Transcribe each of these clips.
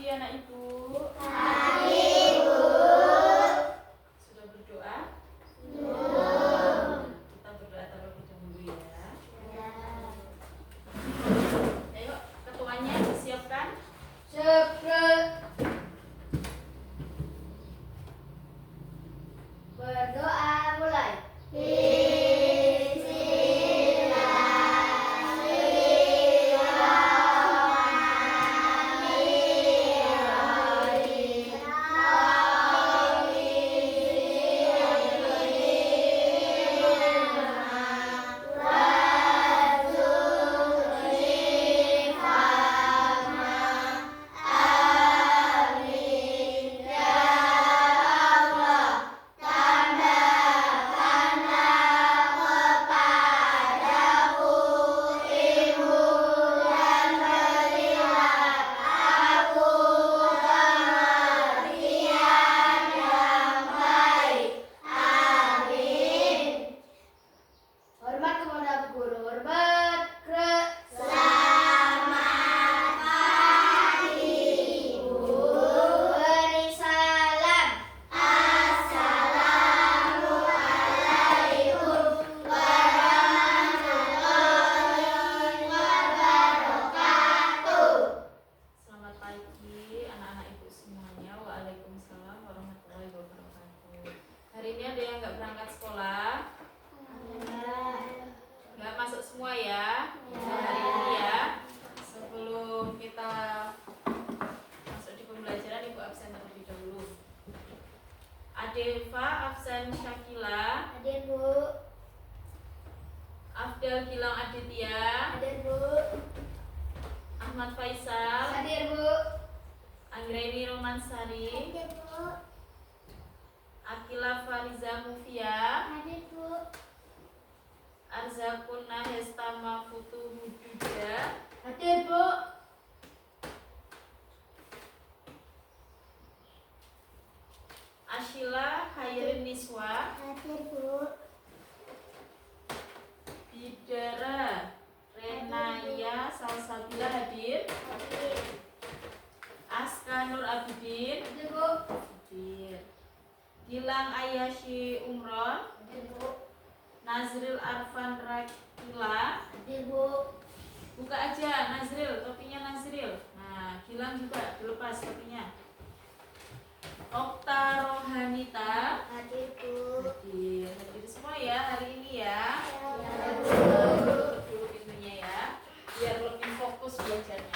anak ibu? Pagi, Bu. Sudah berdoa? Kita berdoa terlebih dahulu ya. Ayo, ketuanya disiapkan. Berdoa mulai. Hormat kepada guru, hormat. Selamat pagi, Bu. Beri salam. Assalamualaikum warahmatullahi wabarakatuh. Selamat pagi anak-anak ibu semuanya. Waalaikumsalam warahmatullahi wabarakatuh. Hari ini ada yang nggak berangkat sekolah? Nggak masuk semua ya? Hari ini ya. Sebelum kita masuk di pembelajaran, ibu absen terlebih dahulu. Adeva absen Syakila, Hadir, Bu. Afdal Gilang Aditya, Hadir, Bu. Ahmad Faisal, Hadir, Bu. Anggraini Romansari, Hadir, Bu. Akila Fariza Mufia, Hadir, Bu. Arzakun Nahestama Futu Hujuda, Hadir, Bu. Ashila Khairin Niswa, Hadir, Bu. Bidara Renaya Salsabila hadir, Hadir. Aska Nur Abidin Hadir, Bu. hadir, Gilang Ayashi Umron, Hadir, Bu. Nazril Arfan Rakila. Hadir, Bu. Buka aja Nazril, topinya Nazril. Nah, Gilang juga dilepas topinya. Okta Rohanita Hadir, Bu. hadir semua ya hari ini ya. Ya, Tutup dulu pintunya ya, biar lebih fokus belajarnya.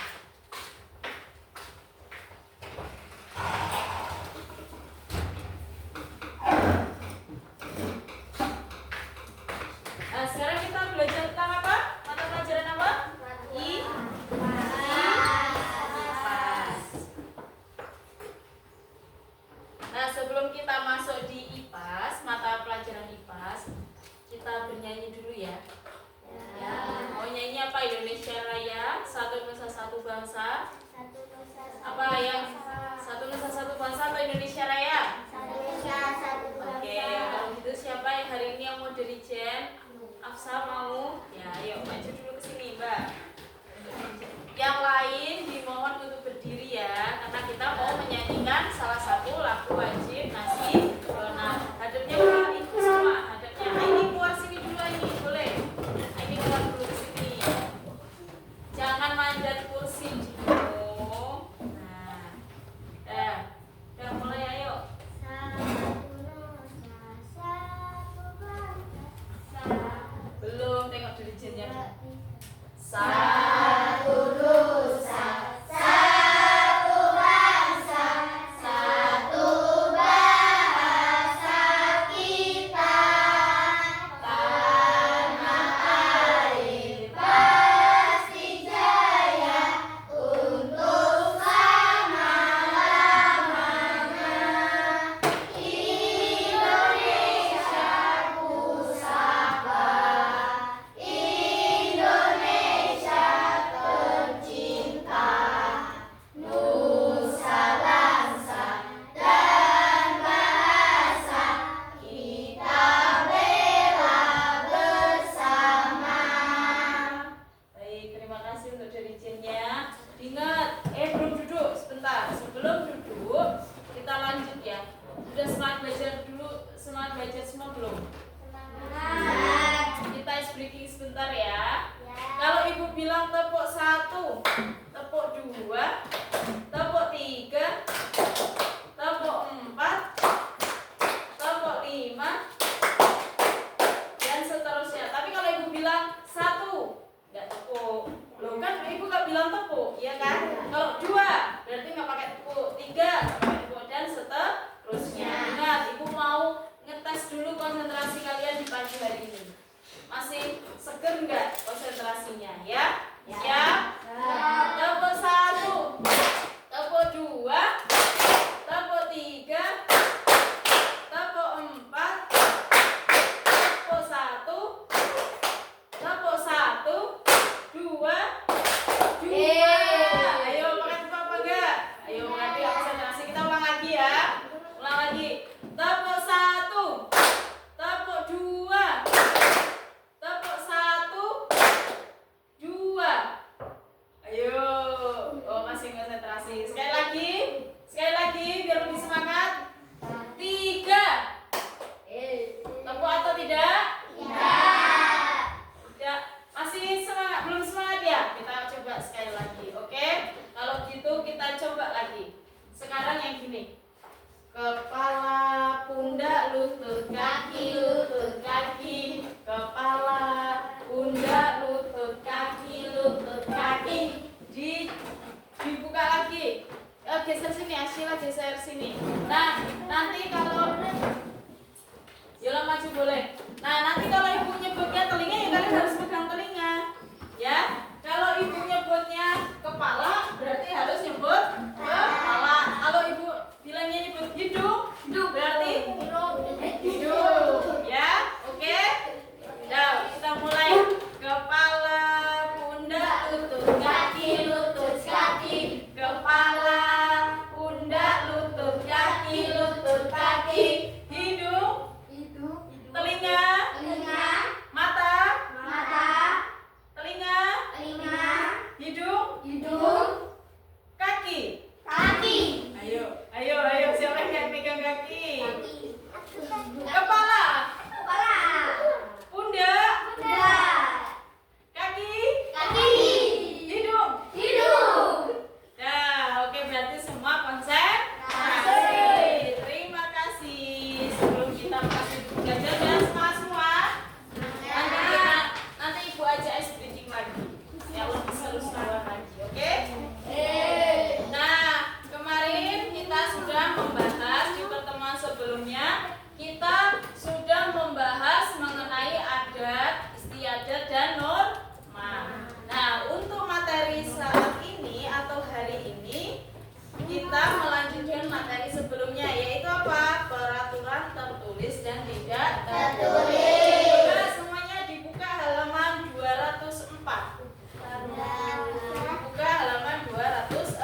Nah, sekarang kita belajar tentang apa? Mata pelajaran apa? IPAS. Nah, sebelum kita masuk di IPAS, mata pelajaran IPAS, kita bernyanyi dulu ya. 3 sampai 4 dan seterusnya. Ingat, Ibu mau ngetes dulu konsentrasi kalian di pagi hari ini. Masih seger nggak konsentrasinya ya? Siap? Tepuk 1, tepuk 2, tepuk 3, tepuk 4, tepuk 1, tepuk 1, 2, 2. Ayo pakai tepuk apa enggak? Ayo ngerti konsentrasi. Kita ulang lagi ya. Ulang lagi. Tepuk 1, tepuk 2, tepuk 1, 2. Ayo. Oh, masih konsentrasi. Sekali lagi biar lebih semangat. 3. Tepuk atau tidak? Tidak. Masih semangat? Belum semangat ya? Kita coba sekali lagi. Oke? Kalau gitu kita coba lagi. Sekarang yang gini. Kepala, pundak, lutut, kaki, lutut, kaki. Kepala, pundak, lutut, kaki, lutut, kaki. Dibuka lagi. Geser sini, Asyila geser sini. Nah, nanti kalau Yola maju boleh. Nah, nanti kalau ibu nyebutnya telinga ya kalian harus pegang telinga. Ya. Kalau ibu nyebutnya kepala berarti harus nyebut kepala. Kalau ibu bilangnya nyebut hidung, berarti hidung. Ya. Oke? Nah, kita mulai. Kepala, pundak, lutut, kaki, lutut, kaki. Kepala, pundak, lutut, kaki, lutut, kaki. Hidung, telinga, mata, telinga, hidung, kaki. Ayo, siapa yang pegang kaki? Kepala, pundak, kaki, hidung. Nah, oke, berarti semua konsentrasi. Terima kasih. Sebelum kita kasih belajar ya semua. Nanti ibu aja ice breathing lagi. Yang lebih seru-seruan lagi, oke? Nah, kemarin kita sudah membahas di pertemuan sebelumnya. Kita sudah membahas mengenai adat, istiadat, dan norma. Nah, untuk materi saat ini atau hari ini kita melanjutkan materi sebelumnya, yaitu apa? Peraturan tertulis dan tidak tertulis. Nah, semuanya dibuka halaman 204. Buka halaman 204.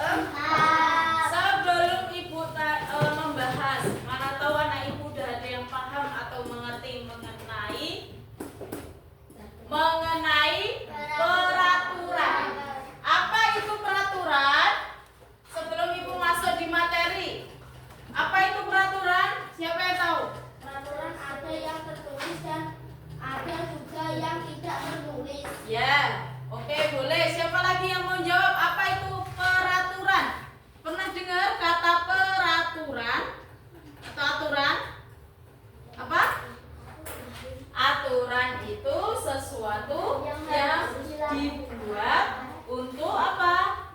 Sebelum ibu membahas, mana tahu anak ibu udah ada yang paham atau mengerti mengenai peraturan. Apa itu peraturan? Sebelum ibu masuk di materi, apa itu peraturan? Siapa yang tahu? Peraturan ada yang tertulis dan ada juga yang tidak tertulis. Ya, oke, boleh. Siapa lagi yang mau jawab apa itu peraturan? Pernah dengar kata peraturan atau aturan? Apa? Aturan itu sesuatu yang dibuat untuk apa?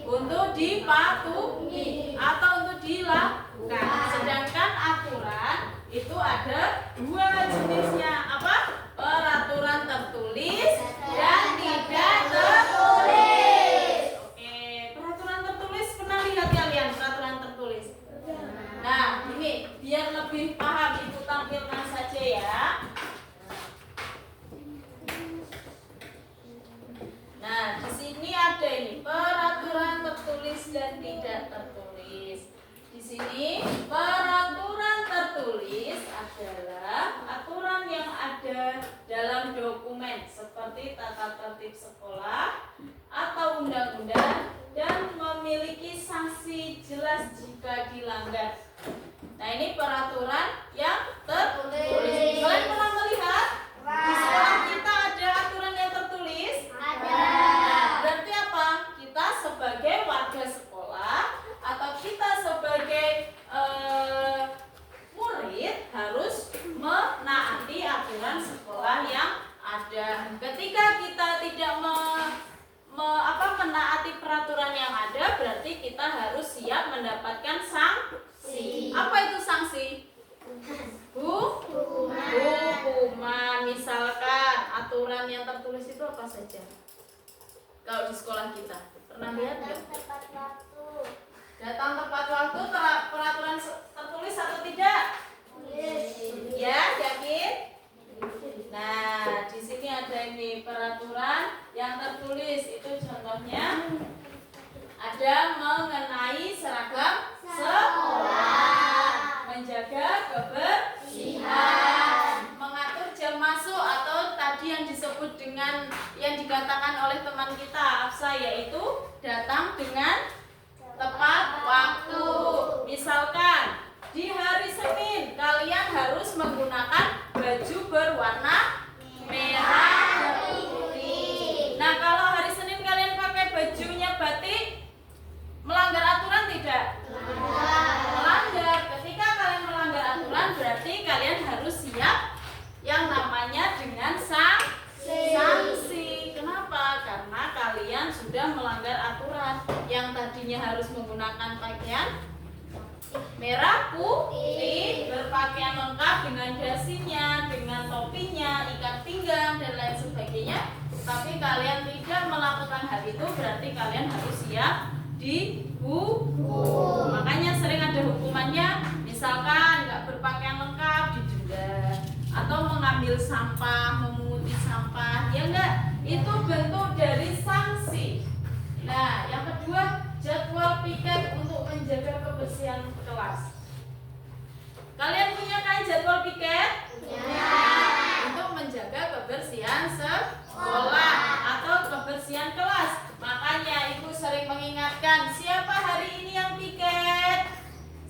Untuk dipatuhi atau untuk dilakukan. Sedangkan aturan itu ada 2 jenisnya. Apa? Peraturan tertulis dan tidak tertulis. Oke, peraturan tertulis pernah lihat kalian peraturan tertulis? Nah, ini biar lebih paham ibu tampilkan saja ya. Nah, di sini ada ini peraturan tertulis dan tidak tertulis. Di sini peraturan tertulis adalah aturan yang ada dalam dokumen seperti tata tertib sekolah atau undang-undang dan memiliki sanksi jelas jika dilanggar. Nah, ini peraturan yang tertulis. Kalian pernah melihat di sekolah kita ada aturan yang tertulis? Ada. Nah, berarti apa? Kita sebagai warga sekolah atau kita sebagai murid harus menaati aturan sekolah yang ada. Ketika kita tidak menaati peraturan yang ada, berarti kita kita harus siap mendapatkan sanksi. Apa itu sanksi? Hukuman. Misalkan aturan yang tertulis itu apa saja? Kalau di sekolah kita pernah lihat nggak? Datang tepat waktu, peraturan tertulis atau tidak? Ya, yakin? Nah, di sini ada ini peraturan yang tertulis, itu contohnya ada mengenai seragam sekolah, menjaga kebersihan, mengatur jam masuk atau tadi yang disebut dengan yang dikatakan oleh teman kita Afsa, yaitu datang dengan tepat waktu. Misalkan di hari Senin kalian harus menggunakan baju berwarna merah dan putih. Nah, kalau hari Senin kalian pakai bajunya batik, melanggar aturan tidak? Melanggar. Ketika kalian melanggar aturan, berarti kalian harus siap yang namanya dengan sanksi. Kenapa? Karena kalian sudah melanggar aturan. Yang tadinya harus menggunakan pakaian merah putih, berpakaian lengkap dengan dasinya, dengan topinya, ikat pinggang dan lain sebagainya, tapi kalian tidak melakukan hal itu, berarti kalian harus siap dihukum. Makanya sering ada hukumannya, misalkan nggak berpakaian lengkap didenda, atau mengambil sampah, memunguti sampah, ya enggak? Itu bentuk dari sanksi. Nah, yang kedua, jadwal piket untuk menjaga kebersihan kelas. Kalian punya kan jadwal piket? Ya. Untuk menjaga kebersihan sekolah atau kebersihan kelas. Makanya ibu sering mengingatkan, siapa hari ini yang piket?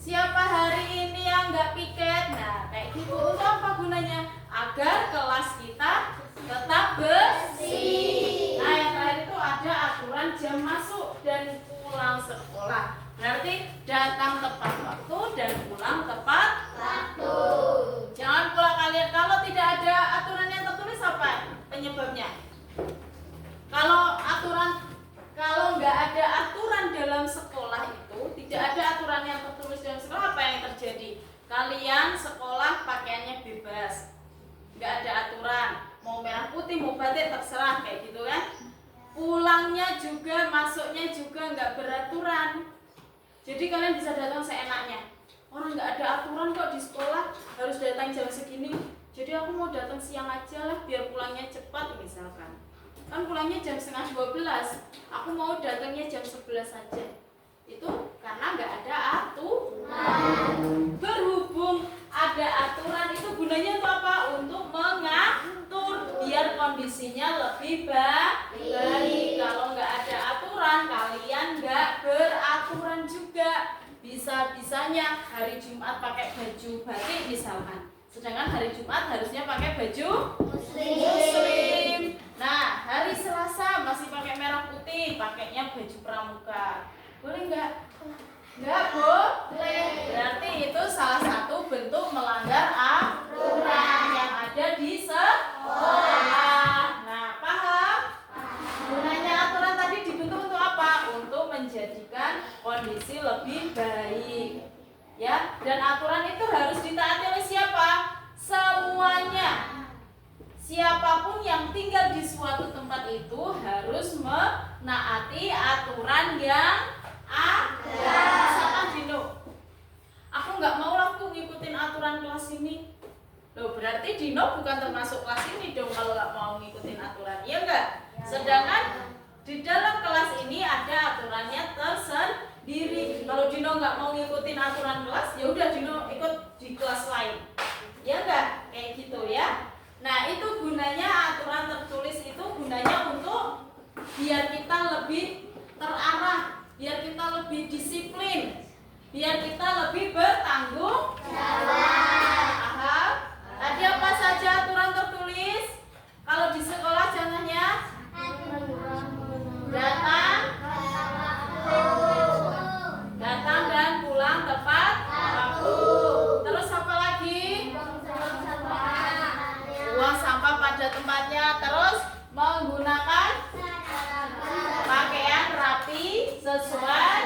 Siapa hari ini yang nggak piket? Nah, kayak gitu. Untuk apa gunanya? Agar kelas kita tetap bersih. Nah, yang terakhir itu ada aturan jam masuk dan pulang sekolah. Berarti datang tepat waktu dan pulang tepat waktu. Jangan pula kalian kalau tidak ada aturan yang tertulis, apa penyebabnya? Kalau nggak ada aturan dalam sekolah itu, tidak ada aturan yang tertulis dalam sekolah, apa yang terjadi? Kalian sekolah pakaiannya bebas, nggak ada aturan, mau merah putih mau batik terserah kayak gitu kan? Pulangnya juga, masuknya juga nggak beraturan. Jadi kalian bisa datang seenaknya. Orang nggak ada aturan kok di sekolah harus datang jam segini. Jadi aku mau datang siang aja lah biar pulangnya cepat misalkan. Kan pulangnya jam 11:30. Aku mau datangnya jam 11 saja. Itu karena nggak ada aturan. Berhubung ada aturan itu gunanya untuk apa? Untuk mengatur biar kondisinya lebih baik. Kalau nggak ada aturan, kalian nggak beraturan juga. Bisa-bisanya hari Jumat pakai baju batik misalkan, sedangkan hari Jumat harusnya pakai baju muslim. Nah, hari Selasa masih pakai merah putih, pakainya baju pramuka. Boleh nggak? Nggak boleh. Berarti itu salah satu bentuk melanggar aturan yang ada di sekolah. Nah, paham? Gunanya aturan tadi dibentuk untuk apa? Untuk menjadikan kondisi lebih baik. Ya, dan aturan itu harus ditaati oleh siapa? Semuanya. Siapapun yang tinggal di suatu tempat itu harus menaati aturan yang ada. Misalkan Dino, aku nggak mau lah aku ngikutin aturan kelas ini. Loh, berarti Dino bukan termasuk kelas ini dong kalau nggak mau ngikutin aturan, iya nggak? Sedangkan di dalam kelas ini ada aturannya tersendiri. Kalau Dino nggak mau ngikutin aturan kelas, ya udah Dino ikut di kelas lain, ya nggak? Kayak gitu ya. Nah, itu gunanya aturan tertulis itu gunanya untuk biar kita lebih terarah, biar kita lebih disiplin, biar kita lebih bertanggung jawab. Paham? Tadi apa saja aturan tertulis? Kalau di sekolah contohnya datang dan pulang tepat waktu. Terus apa lagi? Buang sampah pada tempatnya. Terus menggunakan pakaian rapi sesuai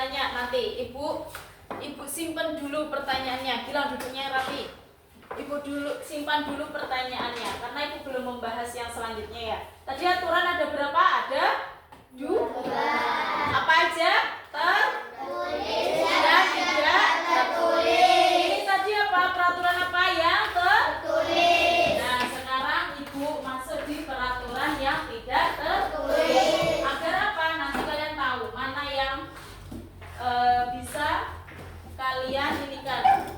nanya nanti. Ibu simpen dulu pertanyaannya. Gilang duduknya rapi. Ibu dulu simpan dulu pertanyaannya karena ibu belum membahas yang selanjutnya ya. Tadi aturan ada berapa? Ada 2. Apa aja? Tertulis dan tidak tertulis. Ini tadi apa? Peraturan apa yang tertulis? Nah, sekarang ibu masuk di peraturan yang tidak tertulis. Agar apa? Nanti kalian tahu mana yang bisa kalian ini kan.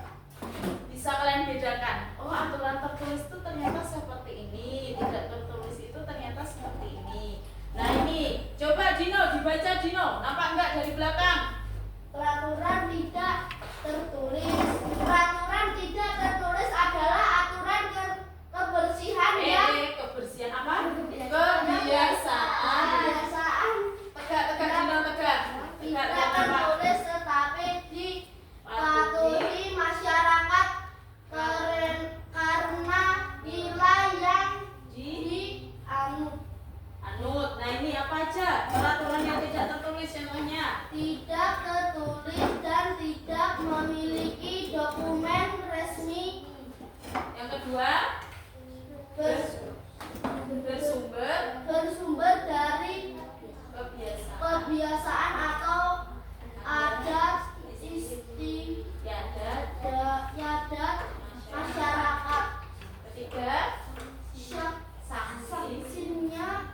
Bisa kalian bedakan. Oh, aturan tertulis itu ternyata seperti ini, tidak tertulis itu ternyata seperti ini. Nah, ini coba Dino dibaca Dino. Nampak enggak dari belakang? Peraturan tidak tertulis. Peraturan tidak tertulis adalah aturan kebersihan yang Kebersihan apa? Kebiasaan. Tegak Dino, tegak. Tidak Tegak. tertulis tetapi dipatuhi masyarakat karena nilai yang dianut. Anut. Nah, ini apa aja? Peraturan yang tidak tertulis contohnya. Tidak tertulis dan tidak memiliki dokumen resmi. Yang kedua, bersumber dari kebiasaan atau adat istiadat masyarakat. Ketiga, Sanksinya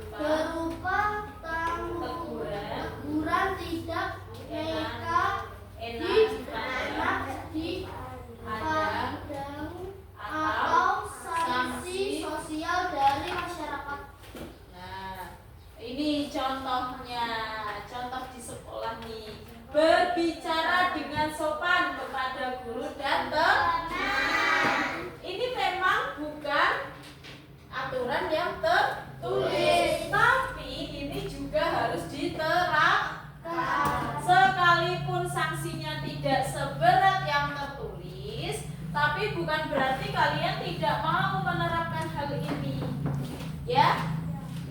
berupa teguran tidak enak dipandang atau sanksi sosial dari masyarakat. Nah, ini contohnya, contoh di sekolah nih. Berbicara dengan sopan kepada guru dan teman. Ini memang bukan aturan yang tertulis, tapi ini juga harus diterapkan. Sekalipun sanksinya tidak seberat yang tertulis, tapi bukan berarti kalian tidak mau menerapkan hal ini. Ya?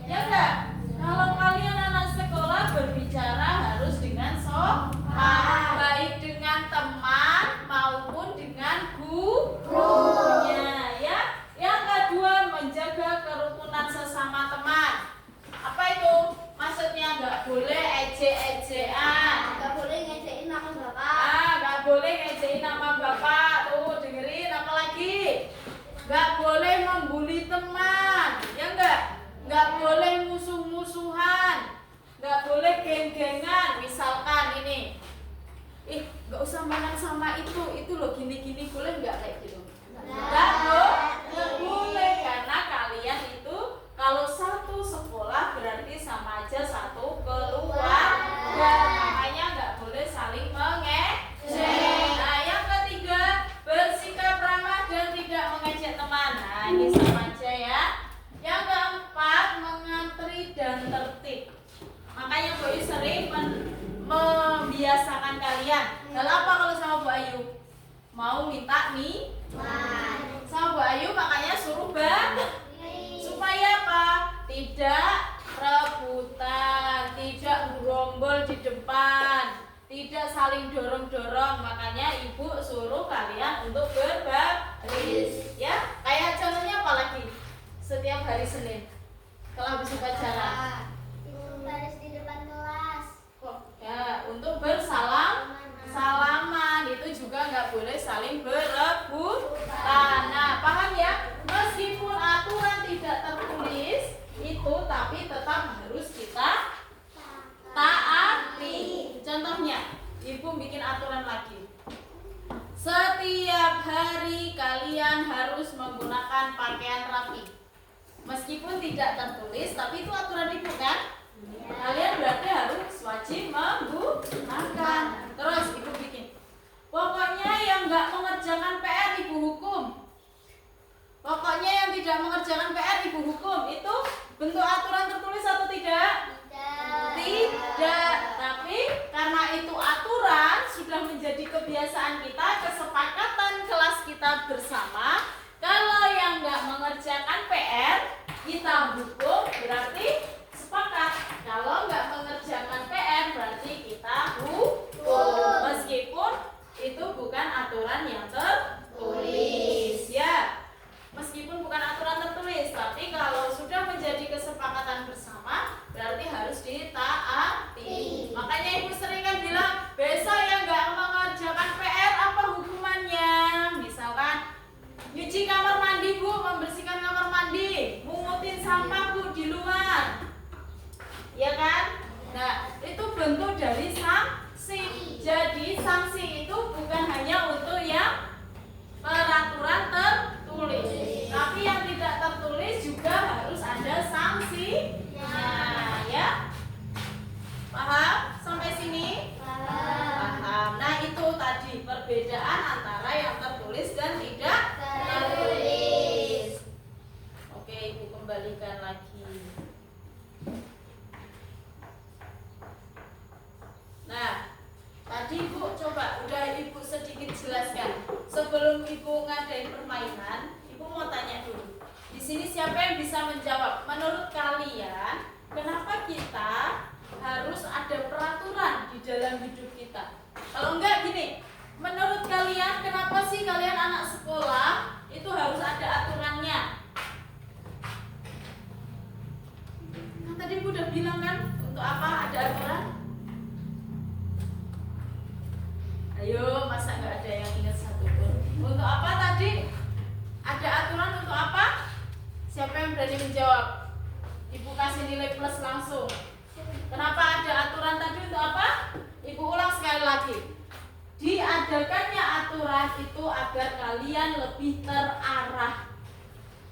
Ya enggak? Kalau kalian anak sekolah berbicara harus dengan sopan, baik dengan teman maupun dengan gurunya, ya. Yang kedua, menjaga kerukunan sesama teman. Apa itu? Maksudnya nggak boleh ejek-ejekan. Nggak boleh ngecekin nama bapak. Nggak boleh ngecekin nama bapak. Tuh, dengerin apa lagi? Nggak boleh membuli teman, ya enggak? Nggak boleh musuh-musuhan. Nggak boleh geng-gengan. Misalkan ini, nggak usah main sama itu loh gini-gini, boleh nggak kayak gitu? Nggak boleh, karena kalian itu kalau satu sekolah berarti sama aja satu keluarga, makanya nggak boleh saling mengejek. Nah, yang ketiga, bersikap ramah dan tidak mengejek teman. Nah, ini sama aja ya. Yang keempat, mengantri dan tertib. Makanya Bu Ayu sering membiasakan kalian. Lalu apa kalau sama Bu Ayu? Mau minta mie? Sama Bu Ayu makanya suruh supaya apa? Tidak rebutan, tidak gerombol di depan, tidak saling dorong-dorong. Makanya ibu suruh kalian untuk berbaris. Ya, kayak contohnya apa lagi? Setiap hari Senin kalau habis upacara Baris di depan kelas. ya, untuk salaman itu juga nggak boleh saling berebutan. Nah, paham ya? Meskipun aturan tidak tertulis itu, tapi tetap harus kita taati. Contohnya, ibu bikin aturan lagi. Setiap hari kalian harus menggunakan pakaian rapi. Meskipun tidak tertulis, tapi itu aturan ibu kan? Kalian berarti harus wajib menggunakan. Terus ibu bikin, pokoknya yang nggak mengerjakan PR ibu hukum. Pokoknya yang tidak mengerjakan PR ibu hukum. Itu bentuk aturan tertulis atau tidak? Tidak. Tapi karena itu aturan sudah menjadi kebiasaan kita, kesepakatan kelas kita bersama. Kalau yang nggak mengerjakan PR kita hukum, berarti sepakat. Kalau nggak mengerjakan PR berarti kita hukum. dari sanksi. Jadi sanksi itu bukan hanya untuk yang peraturan tertulis, tapi yang tidak tertulis juga harus ada sanksinya, ya. Paham sampai sini? Paham. Nah, itu tadi perbedaan antara yang tertulis dan tidak tertulis. Oke, Ibu kembalikan lagi. Nah, tadi Ibu coba udah Ibu sedikit jelaskan. Sebelum Ibu ngadain permainan, Ibu mau tanya dulu. Di sini siapa yang bisa menjawab? Menurut kalian, kenapa kita harus ada peraturan di dalam hidup kita? Kalau enggak gini, menurut kalian kenapa sih kalian anak sekolah itu harus ada aturannya? Kan tadi Ibu udah bilang kan, untuk apa ada aturan? Ayo, masa nggak ada yang ingat satupun? Untuk apa tadi? Ada aturan untuk apa? Siapa yang berani menjawab? Ibu kasih nilai plus langsung. Kenapa ada aturan tadi untuk apa? Ibu ulang sekali lagi. Diadakannya aturan itu agar kalian lebih terarah,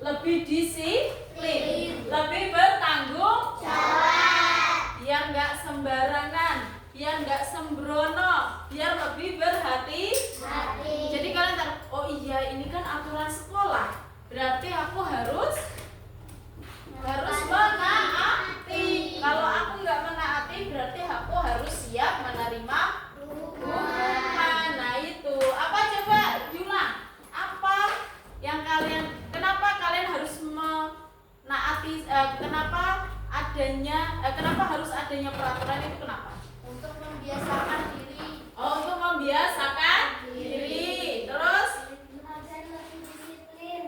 lebih disiplin, lebih bertanggung jawab, biar nggak sembarangan, biar nggak sembrono, biar lebih berhati-hati. Jadi kalian tahu, oh iya ini kan aturan sekolah, berarti aku harus menaati. Kalau aku nggak menaati, berarti aku harus siap menerima hukuman. Nah itu apa, coba diulang. Apa yang kalian, kenapa kalian harus menaati? Kenapa harus adanya peraturan itu? Kenapa? Untuk membiasakan diri. Oh, untuk membiasakan diri. Terus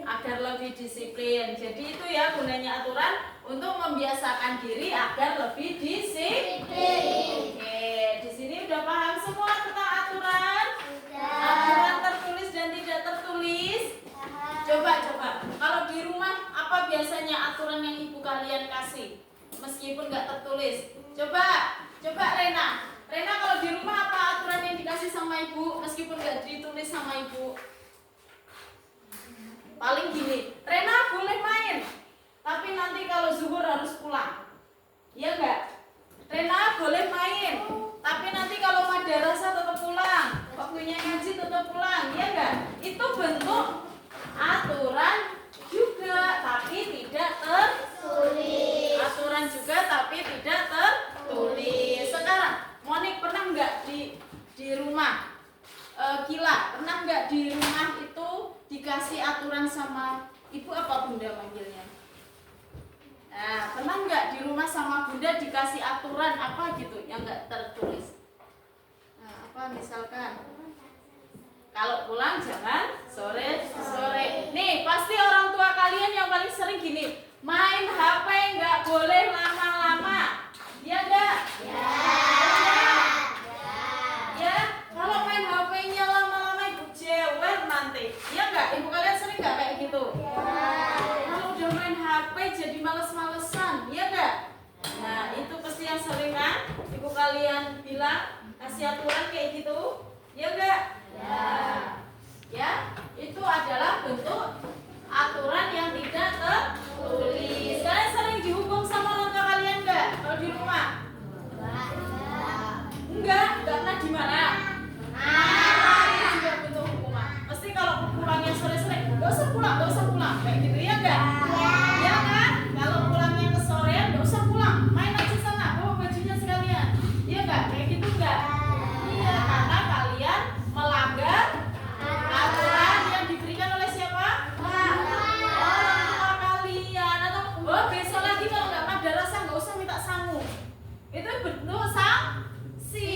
agar lebih disiplin. Jadi itu ya gunanya aturan, untuk membiasakan diri agar lebih disiplin. Oke, di sini udah paham semua tentang aturan? Aturan tertulis dan tidak tertulis. Coba. Kalau di rumah apa biasanya aturan yang ibu kalian kasih? Meskipun nggak tertulis. Coba Rena. Kalau di rumah apa aturan yang dikasih sama ibu meskipun nggak ditulis sama ibu? Paling gini, Rena boleh main, tapi nanti kalau zuhur harus pulang. Iya nggak? Rena boleh main, tapi nanti kalau madrasah tetap pulang. Waktunya ngaji tetap pulang. Iya nggak? Itu bentuk aturan juga, tapi tidak tertulis. Aturan juga, tapi tidak tertulis. Sekarang, Monik pernah nggak di rumah? Kila, pernah nggak di rumah itu dikasih aturan sama ibu apa bunda manggilnya? Nah, pernah nggak di rumah sama bunda dikasih aturan apa gitu yang nggak tertulis? Nah, apa misalkan? Kalau pulang jangan sore. Nih, pasti orang tua kalian yang paling sering gini, main HP nggak boleh lama-lama. Iya nggak? Ya, kalau main HP-nya lama-lama ibu jewer nanti. Iya nggak? Ibu kalian sering nggak kayak gitu? Kalau udah main HP jadi males-malesan, iya nggak? Nah, itu pasti yang sering kan? Ibu kalian bilang kasih aturan kayak gitu, iya nggak? Ya, itu adalah bentuk aturan yang tidak tertulis. Kalian sering dihukum sama orang tua kalian nggak? Kalau di rumah? Enggak pernah dimarah. Itu juga bentuk hukuman. Mesti kalau pulangnya sore-sore, nggak usah pulang, kayak gitu ya enggak? Ya kan? Kalau pulangnya ke sorean, nggak usah pulang, main aja sana, bawa bajunya sekalian. Iya enggak? Kayak gitu enggak? Iya, karena kalian melanggar aturan yang diberikan oleh siapa? Orang tua kalian. Atau besok lagi kalau nggak madrasah nggak usah minta sangu. Itu bentuk sanksi.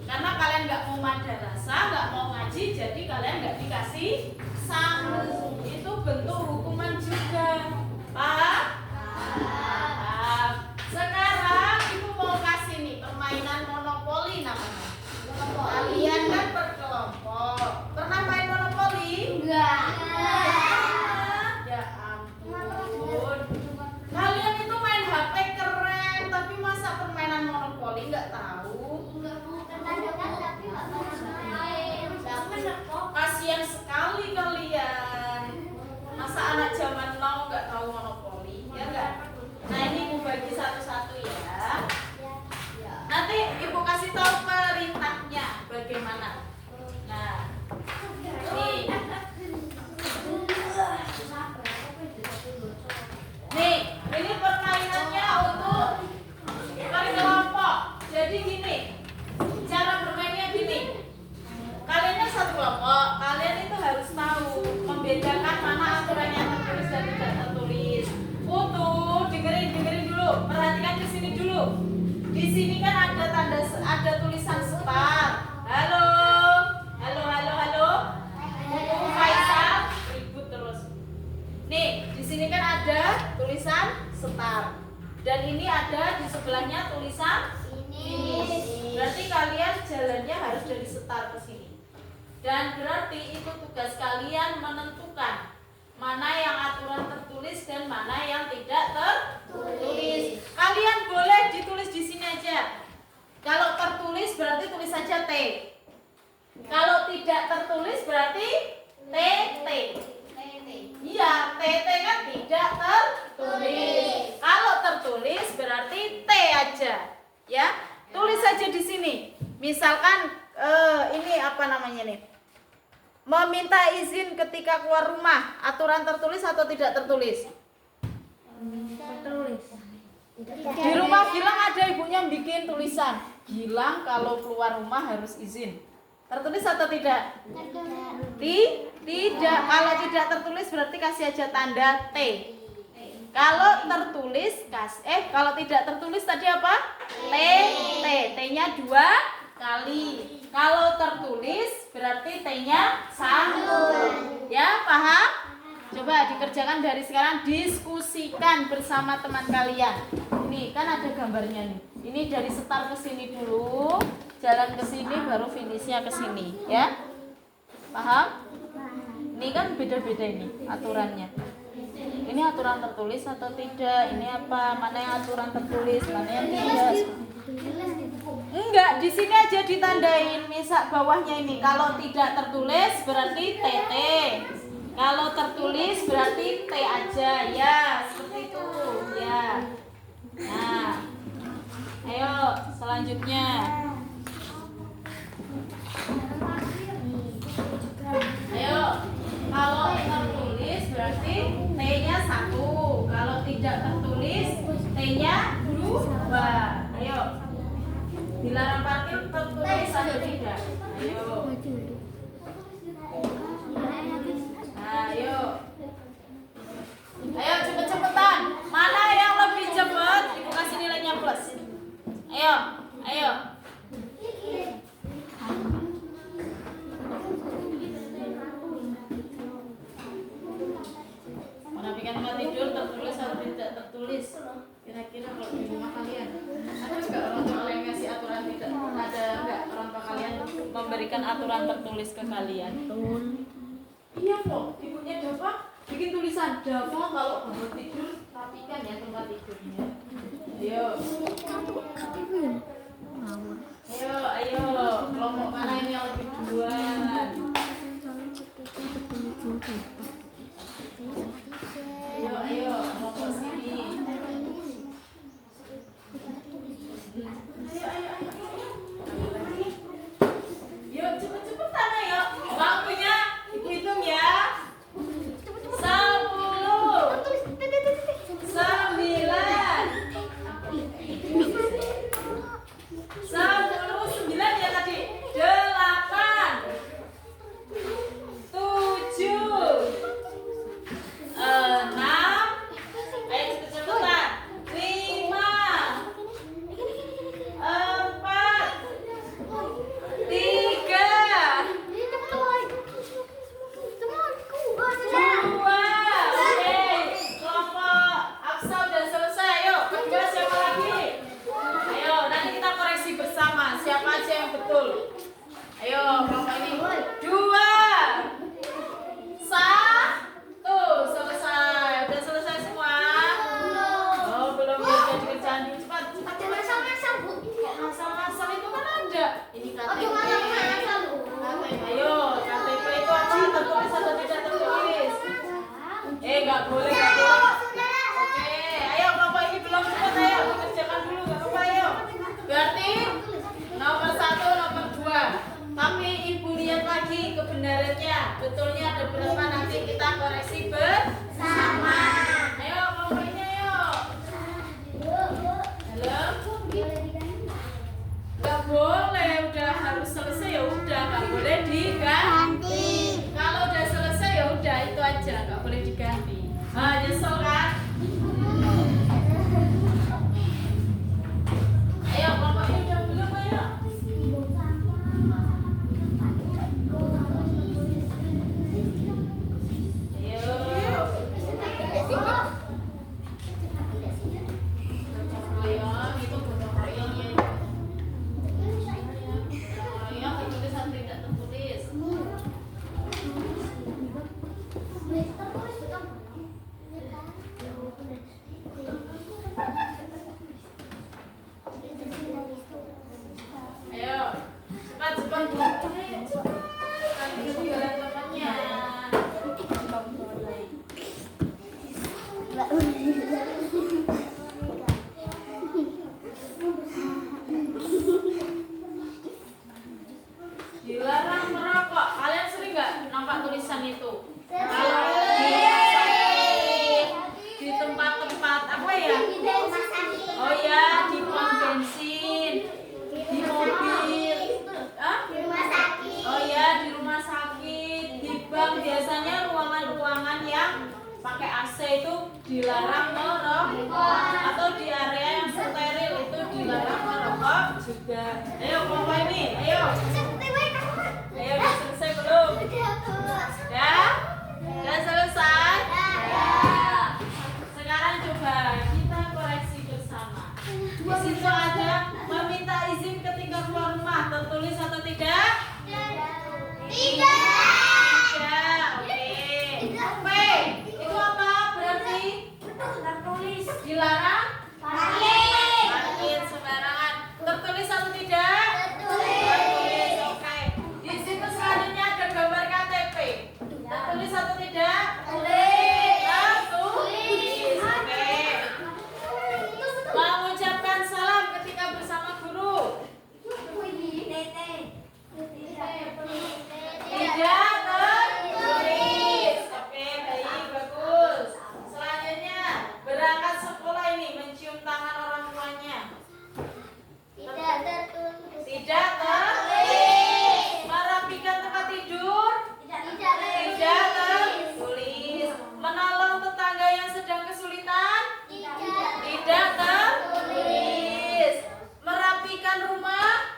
Karena kalian nggak mau madrasah, nggak mau ngaji, jadi kalian nggak dikasih sangu. Itu bentuk hukuman juga. Paham? Paham. Sekarang ibu mau kasih nih permainan monopoli namanya. Kalian kan berkelompok. Pernah main monopoli? Enggak. Ya ampun. Kalian itu main HP keren, tapi masa permainan monopoli nggak tahu? Enggak satu kelompok, kalian itu harus tahu membedakan mana aturan yang tertulis dan tidak tertulis. Putu, dengerin dulu, perhatikan di sini dulu. Di sini kan ada ada tulisan start. Halo. Putu Faisal ribut terus. Nih, di sini kan ada tulisan start. Dan ini ada di sebelahnya tulisan finish. Berarti kalian jalannya harus dari start ke sini. Dan berarti itu tugas kalian menentukan mana yang aturan tertulis dan mana yang tidak tertulis. Kalian boleh ditulis di sini aja. Kalau tertulis berarti tulis saja T. Kalau tidak tertulis berarti TT. Iya, TT kan tidak tertulis. Kalau tertulis berarti T aja. Ya, tulis saja di sini. Misalkan ini apa namanya nih? Meminta izin ketika keluar rumah, aturan tertulis atau tidak tertulis? Tertulis. Di rumah Gilang ada ibunya bikin tulisan, Gilang kalau keluar rumah harus izin. Tertulis atau tidak? Tidak. Kalau tidak tertulis berarti kasih aja tanda T. Kalau tertulis kalau tidak tertulis tadi apa? T. T-nya 2 kali. Kalau tertulis berarti T-nya 1. Ya, paham? Coba dikerjakan dari sekarang, diskusikan bersama teman kalian. Ini kan ada gambarnya nih. Ini dari start ke sini dulu, jalan ke sini baru finishnya ke sini, ya. Paham? Ini kan beda-beda ini aturannya. Ini aturan tertulis atau tidak? Ini apa? Mana yang aturan tertulis, mana yang tidak? Enggak, di sini aja ditandain. Misal bawahnya ini, kalau tidak tertulis berarti TT. Kalau tertulis berarti T aja, ya, seperti itu, ya. Nah, ayo selanjutnya. Ayo, kalau tertulis berarti T-nya 1. Kalau tidak tertulis T-nya 2. Ayo. Dilarang parkir tertulis atau tidak? Ayo. Ayo cepet-cepetan. Mana yang lebih cepat? Ibu kasih nilainya plus. Ayo. Merapikan tempat tidur tertulis atau tidak tertulis? Kira-kira kalau di rumah kalian ada nggak orang tua kalian ngasih aturan tidak? Ada nggak orang tua kalian memberikan aturan tertulis ke kalian? Iya kok, ibunya Dava bikin tulisan Dava kalau bangun tidur rapikan ya tempat tidurnya. Ayo, kelompok mana ini yang lebih duluan? Ayo, kelompok sini. Yuk, cepet-cepetan ayo. Waktunya ibu hitung ya. 10, 9, 9 ya tadi. 8, 7, 6. Ayo cepet-cepetan. 5, 4, 3, 2. Oke, kelompok Aksa udah selesai. Ayo, kedua siapa lagi? Ayo, nanti kita koreksi bersama siapa aja yang betul. Ayo, kelompok ini 2, 1, selesai. Udah selesai semua? Oh, belum ya, jadi kerjaan dulu. Cepat. Kok masal-masal itu kan ada. Ini KTP. Ayo, KTP itu apa? Tertulis atau tidak tertulis? Nggak boleh. Oke, ayo kelompok ini belum cepat, ayo kerjakan dulu, nggak apa-apa, ayo. Berarti nomor 1, nomor 2. Tapi ibu lihat lagi kebenarannya, betulnya ada berapa, nanti kita koreksi bersama. Ayo kelompok ini, ayo. Halo? Nggak boleh, udah harus selesai ya udah, nggak boleh diganti. Ah, nyesel kan? Ayo, kelompok ini udah belum ayo? Ayo. Ayo, itu gotong royong ya. Royong tertulis atau tidak tertulis? Ayo, cepat Bu. Nanti ketinggalan temannya. Dilarang merokok. Kalian sering nggak nampak tulisan itu? Kalau di tempat-tempat apa ya? Oh ya, di pom bensin, di mobil, oh ya, di rumah sakit, di bank. Biasanya ruangan-ruangan yang pakai AC itu dilarang merokok, atau di area yang steril itu dilarang merokok juga. Ayo kelompok ini, ayo udah selesai belum? Ya? Udah selesai? Ya. Sekarang coba kita koreksi bersama. Di situ ada meminta izin ketika keluar rumah, tertulis atau tidak? Tidak. Oke. P. Itu apa berarti? Tertulis. Dilarang? Parkir sembarangan. Tertulis atau tidak? Tertulis. Oke. Di situ selanjutnya ada gambar KTP. Tertulis atau tidak? Tertulis. Oke. Mengucapkan salam ketika bersama guru. Tidak tertulis. Oke, baik, bagus. Selanjutnya berangkat sekolah ini mencium tangan orang tuanya. Tidak tertulis. Merapikan tempat tidur. Tidak tertulis. Menolong tetangga yang sedang kesulitan. Tidak tertulis. Merapikan rumah.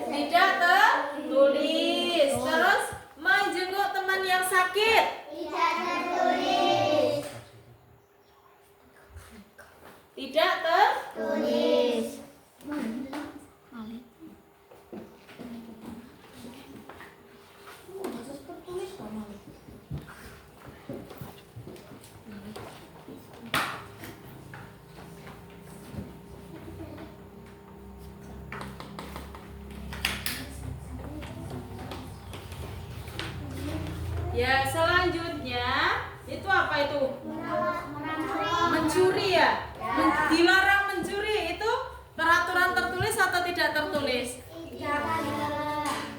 Tidak tertulis. Terus menjenguk teman yang sakit. Tidak tertulis. Ya, selanjutnya itu apa itu? Mencuri ya? Dilarang mencuri itu peraturan tertulis atau tidak tertulis?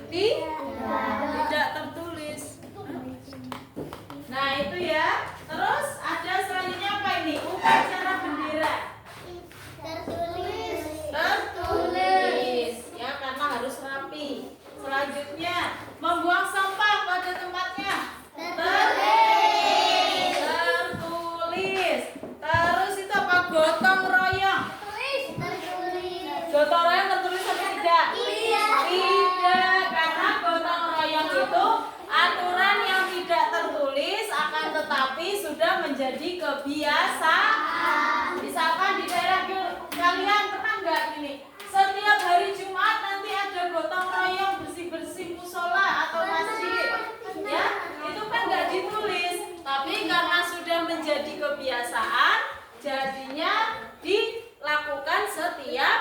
Tidak tertulis. Nah, itu ya. Terus ada selanjutnya apa ini? Upacara bendera. Tertulis. Ya, karena harus rapi. Selanjutnya membuang sampah pada tempatnya. Tertulis. Terus itu apa? Gotong royong. Gotong royong tertulis atau tidak? Tidak, karena gotong royong itu aturan yang tidak tertulis, akan tetapi sudah menjadi kebiasaan. Misalkan di daerah kalian pernah nggak gini? Setiap hari Jumat nanti ada gotong royong bersih-bersih musola atau masjid. Ya, itu kan nggak ditulis, tapi karena sudah menjadi kebiasaan, jadinya dilakukan setiap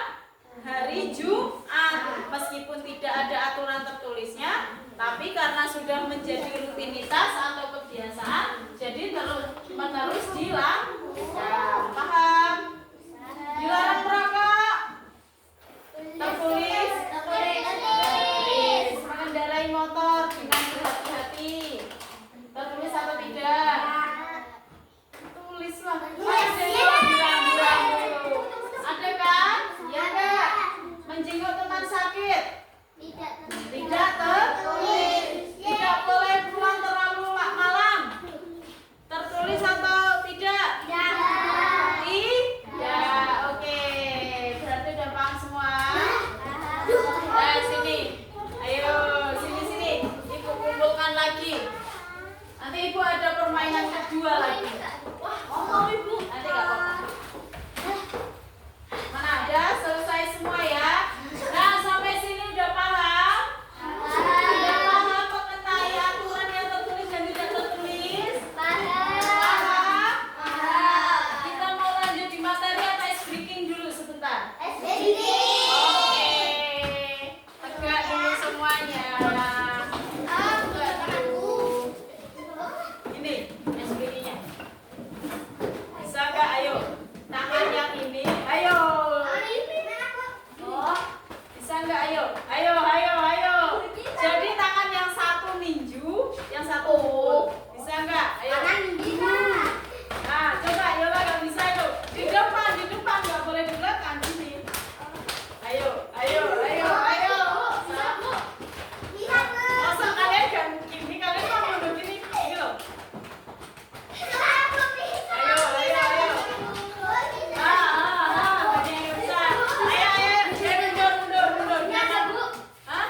hari Jumat. Meskipun tidak ada aturan tertulisnya, tapi karena sudah menjadi rutinitas atau kebiasaan, jadi terus-menerus dilakukan. Paham? Dilarang merokok. Tertulis. Mengendarai motor dengan berhati-hati. Tertulis atau tidak? Tulislah. Ada yang bilang-bilang. Ada kan? Ya enggak? Menjenguk teman sakit. Tidak tertulis. Tidak boleh pulang terlalu malam. Tertulis Nanti ibu ada permainan kedua lagi. Oh, ibu. Nanti nggak apa-apa. Mana ada? Selesai semua ya. Nah, sampai sini udah paham? Udah paham mengenai aturan yang tertulis dan tidak tertulis? Paham? Kita mau lanjut di materi atau ice breaking dulu sebentar? Oke. Tegak dulu semuanya. Tegak dulu. Ini ice breakingnya. Bisa nggak? Ayo. Tangan yang ini. Ayo. Oh, bisa nggak? Ayo. Ayo, ayo, ayo. Jadi tangan yang satu ninju, yang satu pukul. Bisa nggak? Ayo. Nah, coba Yola nggak bisa itu. Di depan nggak boleh di belakang sini. Ayo, ayo, ayo, ayo. Masa kalian kan gini, kalian mau duduk gini, gini loh. Ayo, ayo, ayo. Banyak yang bisa. Ayo, ayo, mundur. Jangan. Hah?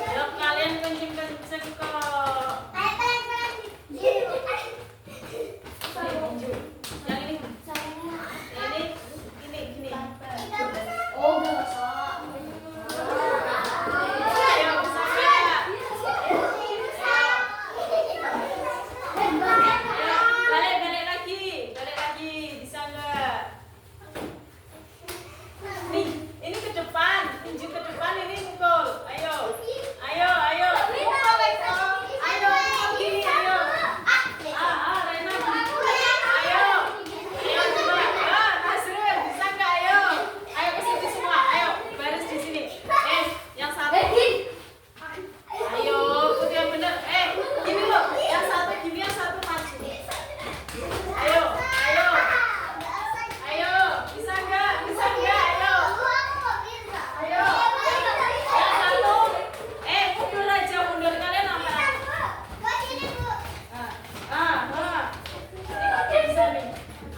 Ayo kalian kenceng kok. Ninju. Yang ini. Ini. Ayo, bisa nggak? Balik lagi, bisa nggak? Nih, ini ke depan, tinju ke depan, ini mukul. Ayo. Mukul Eko. Ayo, gini, ayo. Rena gini. Ayo coba. Nasrul, bisa nggak? Ayo ke situ semua. Ayo, baris di sini. Yang satu. Ayo, ikut yang bener. Gini loh, yang satu gini, yang satu maju. Ayo, bisa nggak? Ayo, yang satu. Mundur aja, kalian apa? Ini bisa nih.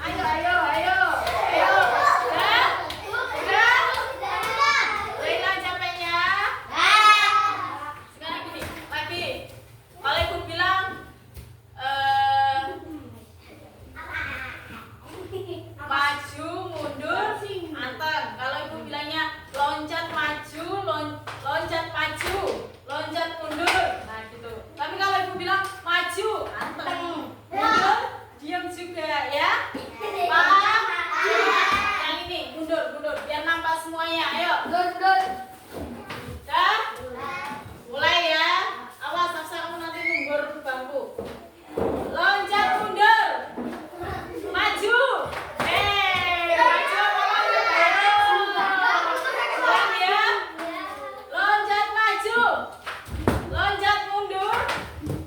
Ayo. Udah. Hilang capeknya. Sekarang gini, lagi. Kalau ibu bilang maju, mundur, anteng. Kalau ibu bilangnya loncat maju, loncat mundur. Nah, gitu. Tapi kalau ibu bilang maju, anteng. Mundur, diam juga ya. Paham? Yang ini, mundur. Biar nampak semuanya. Ayo. Dah? Mulai ya. Awas, Safsa, kamu nanti mundur bangku. Loncat mundur. Maju. Maju apa mundur? Ulang ya. Loncat maju. Loncat mundur.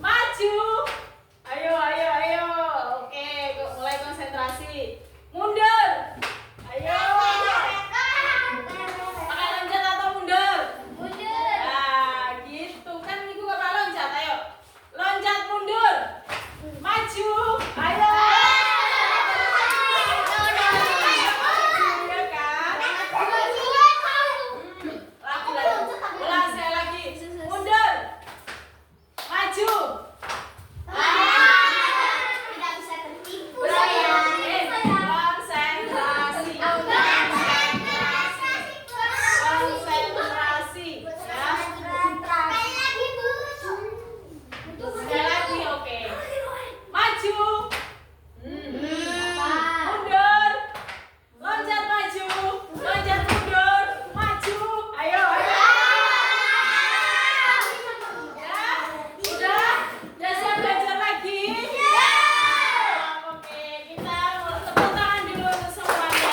Maju. Ayo. Oke, mulai konsentrasi. Mundur. Ayo. Pakai loncat atau mundur? Nah, gitu kan ibu bakal loncat. Ayo. Loncat mundur. Maju. Ayo. Iya kan? Ulang sekali lagi. Mundur. Maju. Konsentrasi. Ya. Sekali lagi, oke. Maju. Mundur. Loncat maju. Loncat mundur. Maju. Ayo. Ya. Udah siap belajar lagi? Oke, kita mau tepuk tangan dulu untuk semuanya.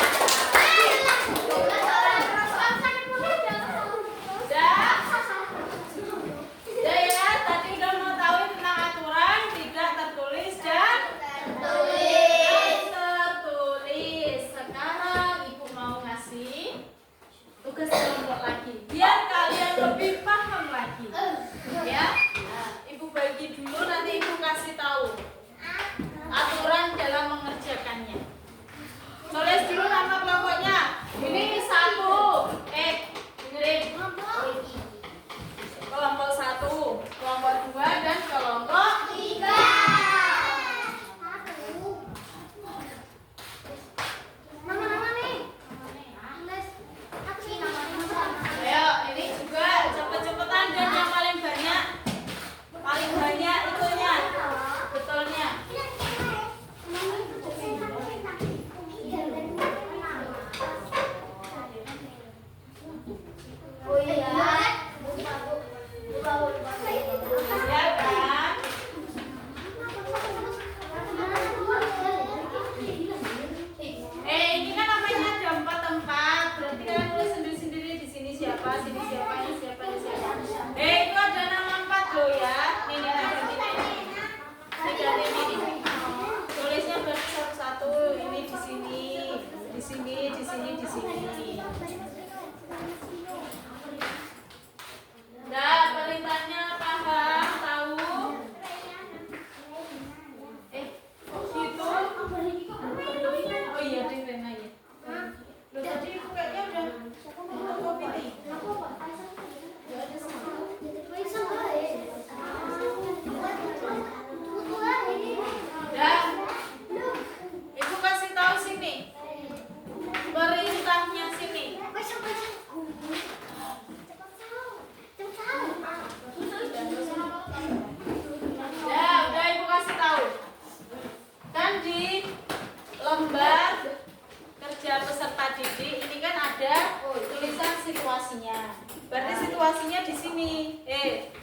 Udah ya, tadi udah mau tahu tentang aturan tidak tertulis dan tertulis. Sekarang ibu mau ngasih tugas kelompok lagi biar kalian lebih paham lagi. Ya, ibu bagi dulu, nanti ibu kasih tahu aturan dalam mengerjakannya. Tulis dulu nama kelompoknya. Ini satu. Dengerin. Kelompok satu. Sini siapa ini? Siapa ini? Siapa? Itu ada nama 4 loh ya. Ini ada ini. Tulisnya berarti satu-satu. Ini di sini, di sini, di sini, di sini. Nah, perintahnya paham, tahu? Kok gitu? Oh iya, ding Rena ya. Loh, tadi itu kayaknya udah kopi nih. Dan ibu kasih tahu sini. Perintahnya sini. Ya, udah ibu kasih tahu. Kan di lembar kerja peserta didik ini kan ada tulisan situasinya. Berarti situasinya di sini.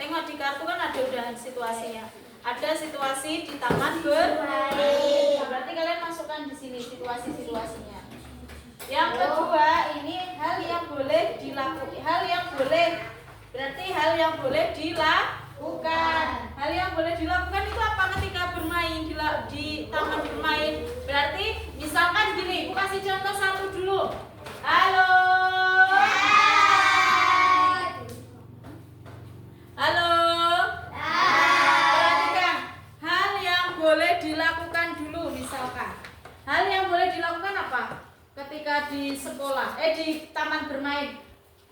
Tengok di kartu kan ada udahan situasinya. Ada situasi di taman bermain. Berarti kalian masukkan di sini situasi-situasinya. Yang kedua ini hal yang boleh dilakukan. Hal yang boleh berarti hal yang boleh dilakukan. Hal yang boleh dilakukan itu apa ketika bermain di taman bermain? Berarti misalkan gini, aku kasih contoh satu dulu. Halo. Halo. Perhatikan, hal yang boleh dilakukan dulu misalkan. Hal yang boleh dilakukan apa? Ketika di sekolah, di taman bermain,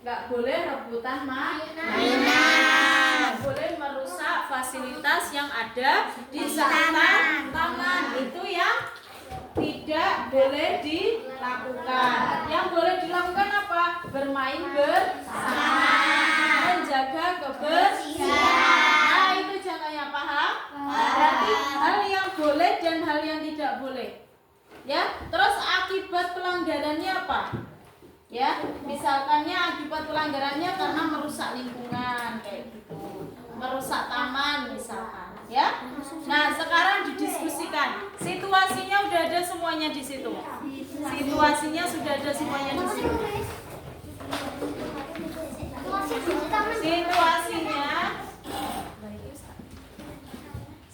nggak boleh rebutan mainan, nggak boleh merusak fasilitas yang ada di sekitar taman. Itu yang tidak boleh dilakukan. Yang boleh dilakukan apa? Bermain bersama, menjaga kebersihan. Nah, itu contohnya, paham? Berarti hal yang boleh dan hal yang tidak boleh. Ya, terus akibat pelanggarannya apa? Ya, misalkannya akibat pelanggarannya karena merusak lingkungan kayak gitu, merusak taman misalkan, ya. Nah, sekarang didiskusikan. Situasinya udah ada semuanya di situ. Situasinya sudah ada semuanya di situ.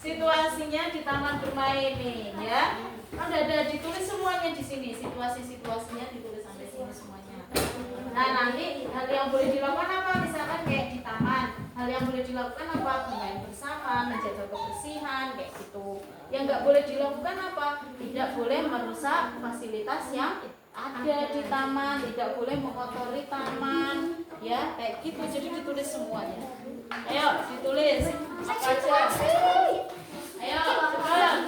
Situasinya di taman bermain nih, ya. Udah ada ditulis semuanya di sini. Situasinya ditulis sampai sini semuanya. Nah, nanti hal yang boleh dilakukan apa? Misalkan kayak di taman, hal yang boleh dilakukan apa? Bermain bersama, menjaga kebersihan, kayak gitu. Yang nggak boleh dilakukan apa? Tidak boleh merusak fasilitas yang ada di taman, tidak boleh mengotori taman, ya kayak gitu. Jadi ditulis semuanya. Ayo ditulis apa aja. Ayo cepat.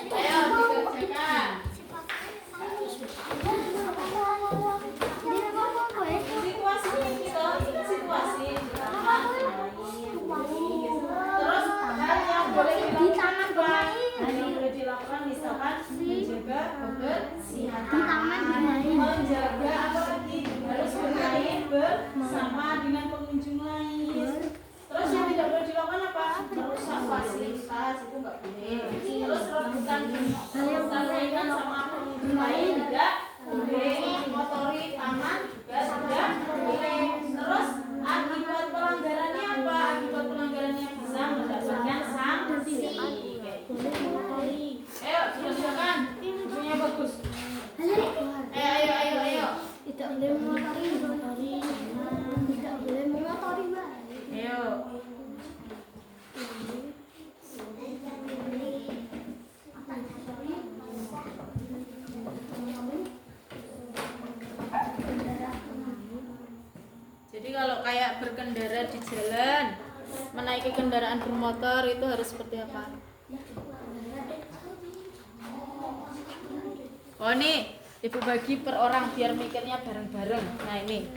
Ayo dikerjakan. Situasi terus hal yang boleh dilakukan misalkan menjaga kebersihan, menjaga apa lagi, harus bermain bersama dengan pengunjung lain. Terus yang tidak boleh dilakukan apa? Merusak fasilitas, itu nggak boleh. Terus rebutan mainan sama pengunjung lain tidak boleh. Mengotori taman juga tidak boleh. Terus akibat pelanggarannya apa? Akibat pelanggarannya bisa mendapatkan sanksi. Ayo, silakan. Ibunya bagus. Ayo. Tidak boleh mengotori. Tidak boleh mengotori, Mbak. Ayo. Jadi kalau kayak berkendara di jalan, menaiki kendaraan bermotor itu harus seperti apa? Oh nih, ibu bagi per orang biar mikirnya bareng-bareng. Nah ini,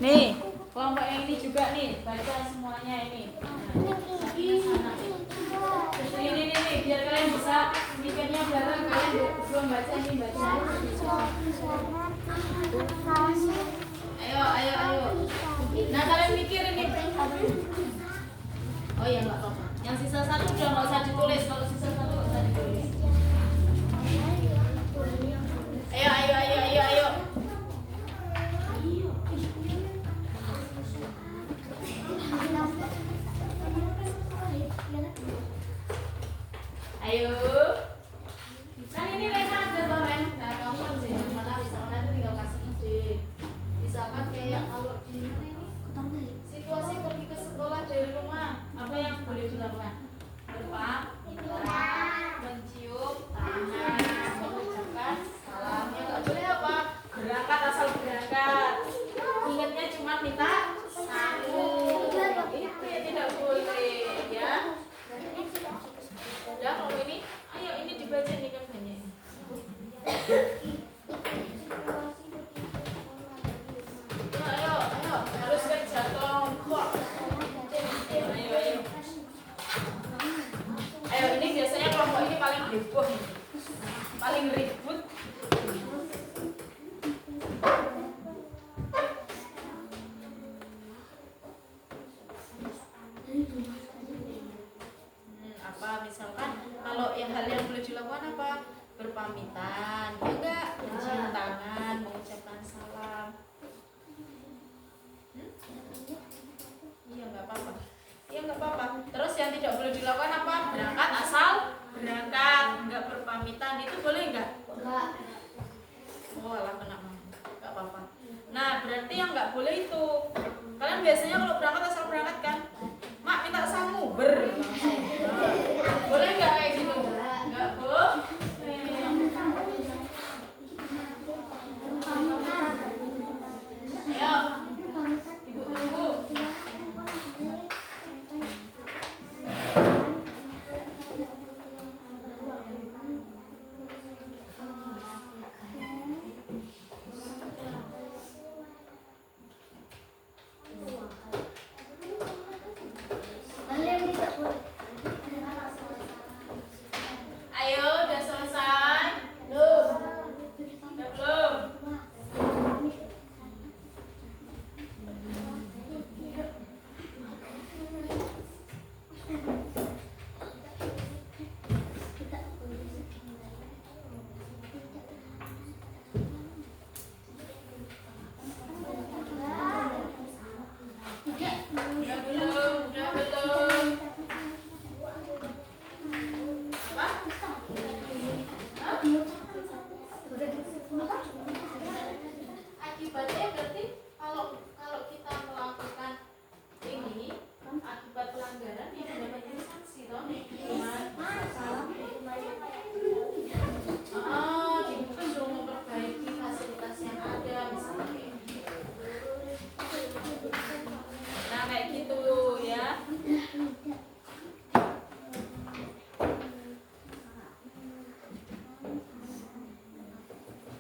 nih kelompok yang ini juga nih, baca semuanya ini. Ini biar kalian bisa mikirnya bareng. Kalian belum baca ini baca. Ayo. Nah kalian mikir ini. Oh iya nggak apa-apa. Yang sisa satu udah nggak usah ditulis. Kalau sisa satu nggak usah ditulis. Ayo. Ayo. Kan ini Lena ada toh Ren. Nah kamu kan sih mana misalnya itu tinggal kasih ide. Misalkan kayak kalau di mana ini situasi pergi ke sekolah dari rumah, apa yang boleh dilakukan? Berpamitan, mencium tangan, mengucapkan salam. Yang nggak boleh apa? Berangkat asal berangkat. Ingatnya cuma minta sangu. Itu yang tidak boleh ya. Udah kalau ini, ayo ini dibaca nih kan banyak. Ayo, harus kerja kelompok. Ayo. Ayo, ini biasanya kelompok ini paling heboh, paling ribut. Apa misalkan kalau hal yang boleh dilakukan apa? Berpamitan, ya enggak? Mencium tangan, mengucapkan salam. Iya enggak apa-apa. Iya enggak apa-apa. Terus yang tidak boleh dilakukan apa? Berangkat asal berangkat, enggak berpamitan. Itu boleh enggak? Enggak. Oh, alah kena mama. Enggak apa-apa. Nah, berarti yang enggak boleh itu. Kalian biasanya kalau berangkat asal berangkat kan? Mak minta sangu langsung. Boleh enggak kayak gitu? Enggak, Bu. Ayo. Ibu tunggu. Ayo, udah selesai? Belum. Udah belum? Udah belum? Udah belum? Apa? Akibatnya berarti kalau kita melakukan ini akibat pelanggaran ya mendapatkan sanksi toh. Kita suruh memperbaiki fasilitas yang ada misalnya kayak gitu. Nah kayak gitu ya.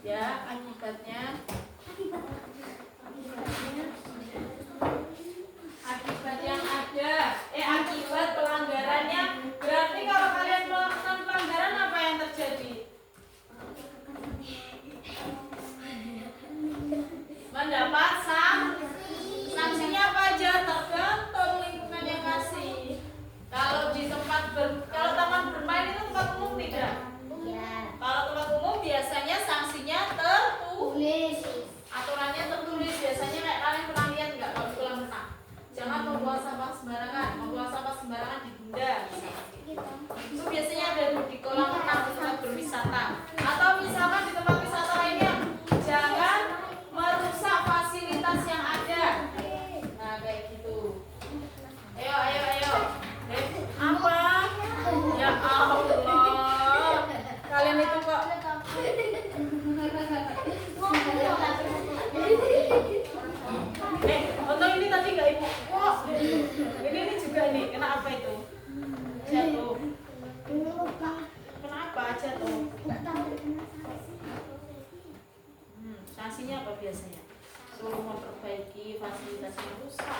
Ya akibat yang ada akibat pelanggarannya berarti kalau kalian melakukan pelanggaran apa yang terjadi? Mendapat sanksinya apa aja tergantung lingkungan yang kasih. Kalau di kalau taman bermain itu tempat umum tidak? Kalau tempat umum biasanya sanksinya tertulis. Aturannya tertulis biasanya kayak kalian pernah lihat nggak kalau di kolam renang? Jangan membuang sampah sembarangan. Membuang sampah sembarangan didenda. Itu biasanya ada di kolam renang di tempat berwisata. Atau misalkan di tempat wisata lainnya, jangan merusak fasilitas yang ada. Nah kayak gitu. Ayo. Apa? Ya Allah. Kalian itu kok Untuk ini tadi nggak ibu? Kok? Ini juga nih. Kena apa itu? Jatuh. Kenapa jatuh? Sanksinya apa biasanya? Suruh memperbaiki fasilitas yang rusak.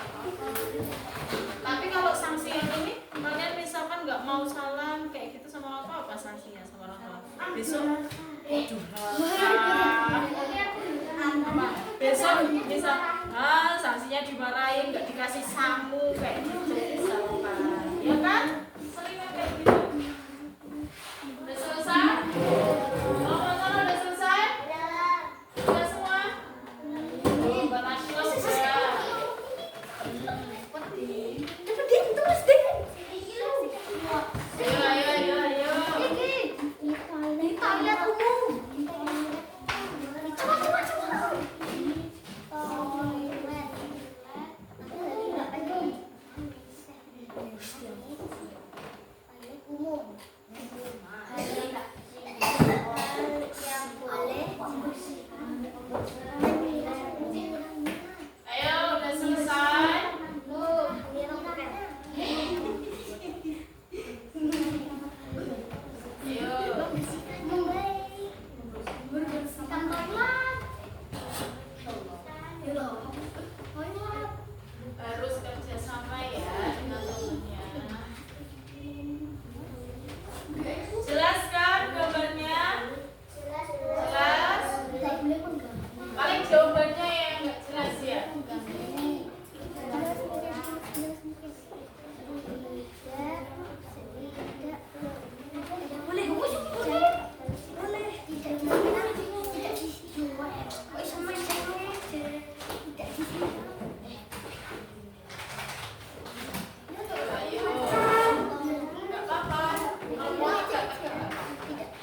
Tapi kalau sanksi yang ini, kalian misalkan nggak mau salam kayak gitu sama apa sanksinya sama orang tua? Besok besok bisa sanksinya dimarahin, nggak dikasih sangu kayak gitu misalkan, ya kan? Sering kayak gitu. Udah selesai? Ngobrol udah selesai? Udah semua? Mbak Nashwa sudah. Ayo. Harus kerja sama ya dengan temennya. Jelas kan gambarnya? Jelas? Paling jawabannya yang nggak jelas ya. Ayo, nggak apa-apa.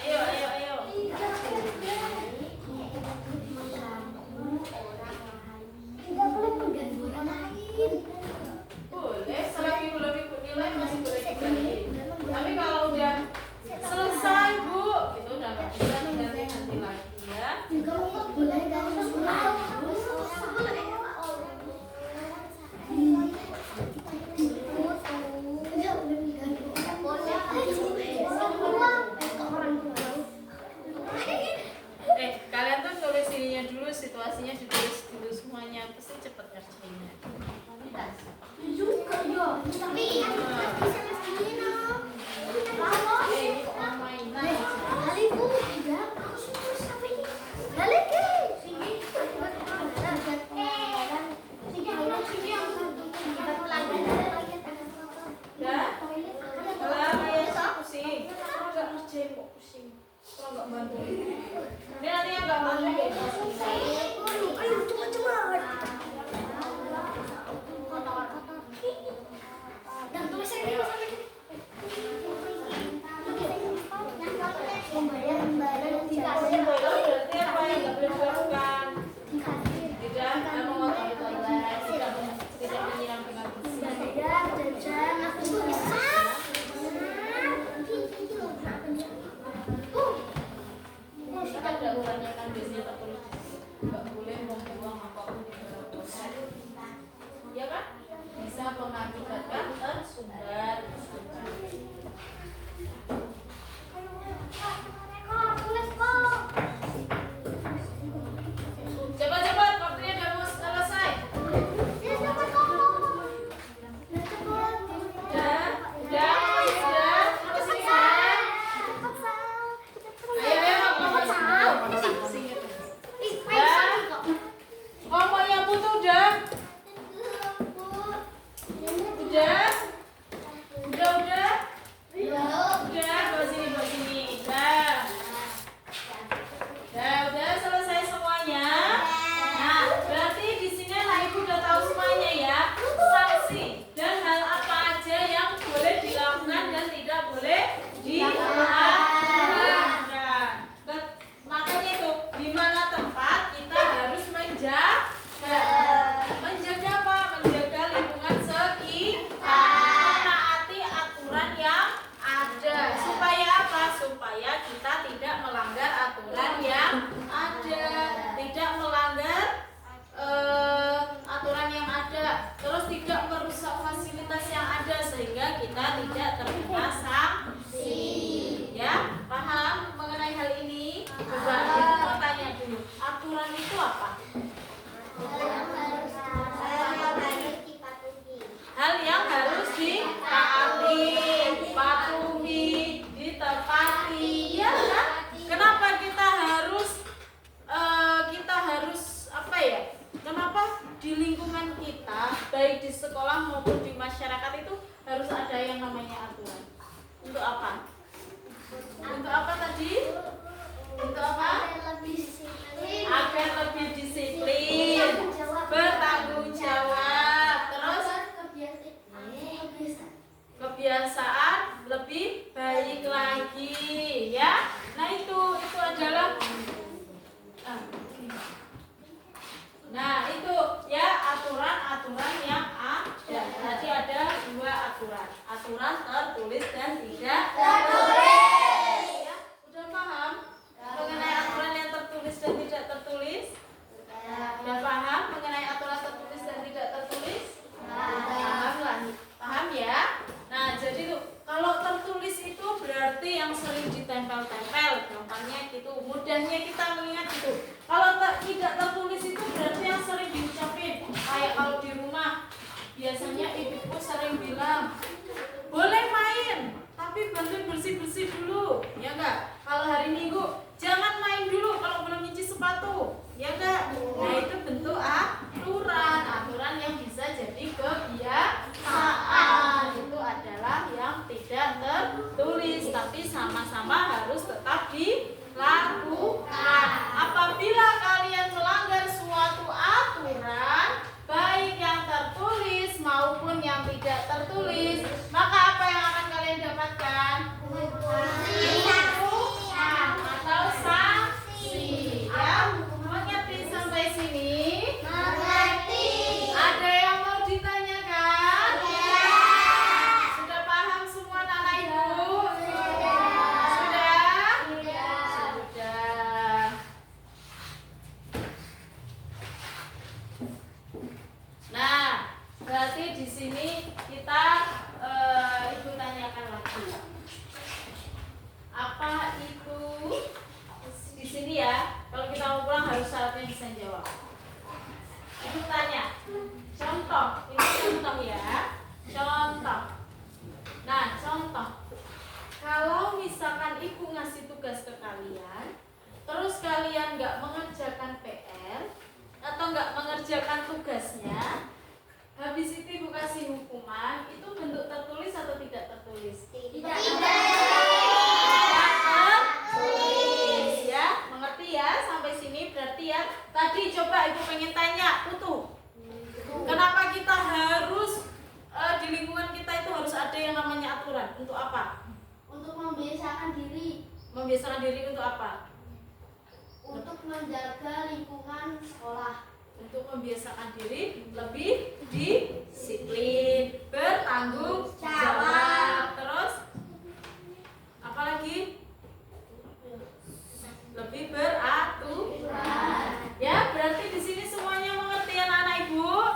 Ayo, ayo, ayo. Boleh, selagi belum ikut nilai masih boleh diganti. Tapi kalau udah selesai Bu, itu udah nggak bisa diganti-ganti lagi ya. Kalian tuh tulis ininya dulu, situasinya ditulis dulu semuanya, pasti cepet ngerjainnya. Ini kok mainan. Udah? Kalau ya pusing. Enggak ngerjain kok pusing. Kalau enggak bantu. Ini nanti yang enggak bantu berarti apa yang enggak boleh dilakukan? Tidak memotong toilet, tidak menyiram dengan bersih. Ada ukurannya kan biasanya tertulis nggak boleh membuang apapun di dalam toilet, ya kan? Bisa mengakibatkan tersumbat. Cepat-cepat, waktunya udah mau selesai. Udah, terus ini ya. Ngomongnya putu udah? Udah? Udah? Udah, bawa sini. Udah selesai semuanya. Nah, berarti di sini lah Ibu udah tahu semuanya ya. Sanksi dan hal apa aja yang boleh dilakukan dan tidak boleh dilakukan. Makanya itu di mana tempat kita harus menjaga apa? Menjaga lingkungan sekitar, menaati aturan yang ada. Supaya apa? Supaya kita tidak melanggar aturan yang ada, tidak melanggar aturan yang ada, terus tidak merusak fasilitas yang ada sehingga kita tidak terkena sanksi. Ya, paham mengenai hal ini? Coba Ibu mau tanya dulu, aturan itu apa? Hal yang harus ditaati, dipatuhi, ditepati, ya kan? Kenapa kita harus apa ya? Kenapa di lingkungan kita, baik di sekolah maupun di masyarakat itu harus ada yang namanya aturan? Untuk apa? Untuk apa tadi? Untuk apa? Agar lebih disiplin, bertanggung jawab, terus kebiasaan lebih baik lagi, ya. Nah itu adalah itu ya aturan-aturan yang ada. Tadi ada 2 aturan, aturan tertulis dan tidak tertulis. Ya, udah paham mengenai aturan yang tertulis dan tidak tertulis? Udah paham mengenai aturan tertulis dan tidak tertulis? Paham lah, paham ya. Nah jadi tuh yang bilang boleh main, tapi bantuin bersih-bersih dulu, ya enggak? Kalau hari Minggu jangan main dulu kalau belum nyuci sepatu, ya enggak? Nah itu bentuk aturan yang bisa jadi kebiasaan. Itu adalah yang tidak tertulis, tapi sama-sama harus tetap dilakukan. Apabila kalian melanggar suatu aturan, baik yang tertulis maupun yang tidak tertulis, maka apa yang akan kalian dapatkan? Hukuman atau sanksi. Ya, mengerti sampai sini? Mengerti. Ada yang mau ditanyakan? Ya. Sudah paham semua anak ibu? Sudah. Sudah. Nah, berarti di sini kita ibu tanyakan lagi. Apa itu di sini ya? Kalau kita mau pulang harus syaratnya bisa jawab. Ibu tanya. Contoh, ini contoh ya. Contoh. Nah, contoh. Kalau misalkan ibu ngasih tugas ke kalian, terus kalian nggak mengerjakan PR atau nggak mengerjakan tugasnya, habis itu ibu kasih hukuman, itu bentuk tertulis atau tidak tertulis? Tidak. Tertulis ya, mengerti ya sampai sini? Berarti ya tadi coba ibu pengen tanya Putu, kenapa kita harus di lingkungan kita itu harus ada yang namanya aturan? Untuk apa? Untuk membiasakan diri. Membiasakan diri untuk apa? Untuk menjaga lingkungan sekolah. Untuk membiasakan diri lebih disiplin, bertanggung jawab. Terus apa lagi? Lebih beraturan. Ya, berarti di sini semuanya mengerti anak-anak ibu?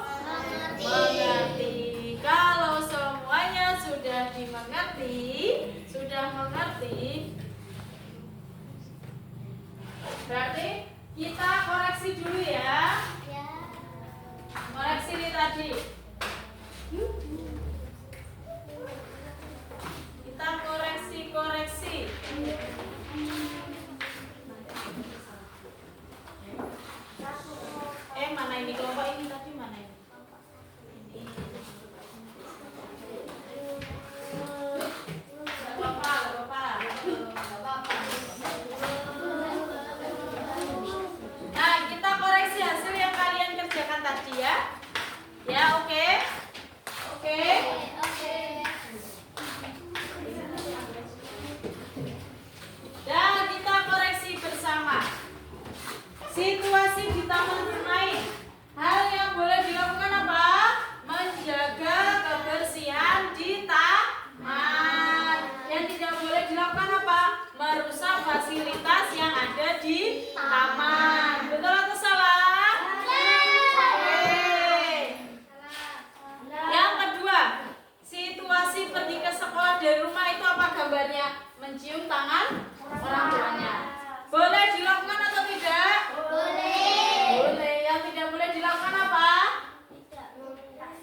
Mengerti. Kalau semuanya sudah mengerti, berarti kita koreksi dulu ya. Koreksi ini tadi. Kita koreksi. Mana ini kelompok ini tadi mana ini? Gak apa-apa. Nah, kita koreksi hasil yang kalian kerjakan tadi ya. Ya, oke. Dan kita koreksi bersama. Situasi di taman bermain. Hal yang boleh dilakukan apa? Menjaga kebersihan di taman. Yang tidak boleh dilakukan apa? Merusak fasilitas yang ada di taman. Betul atau salah? Oke. Yang kedua, situasi pergi ke sekolah dari rumah itu apa gambarnya? Mencium tangan orang tuanya. Boleh dilakukan atau tidak? Boleh. Yang tidak boleh dilakukan apa?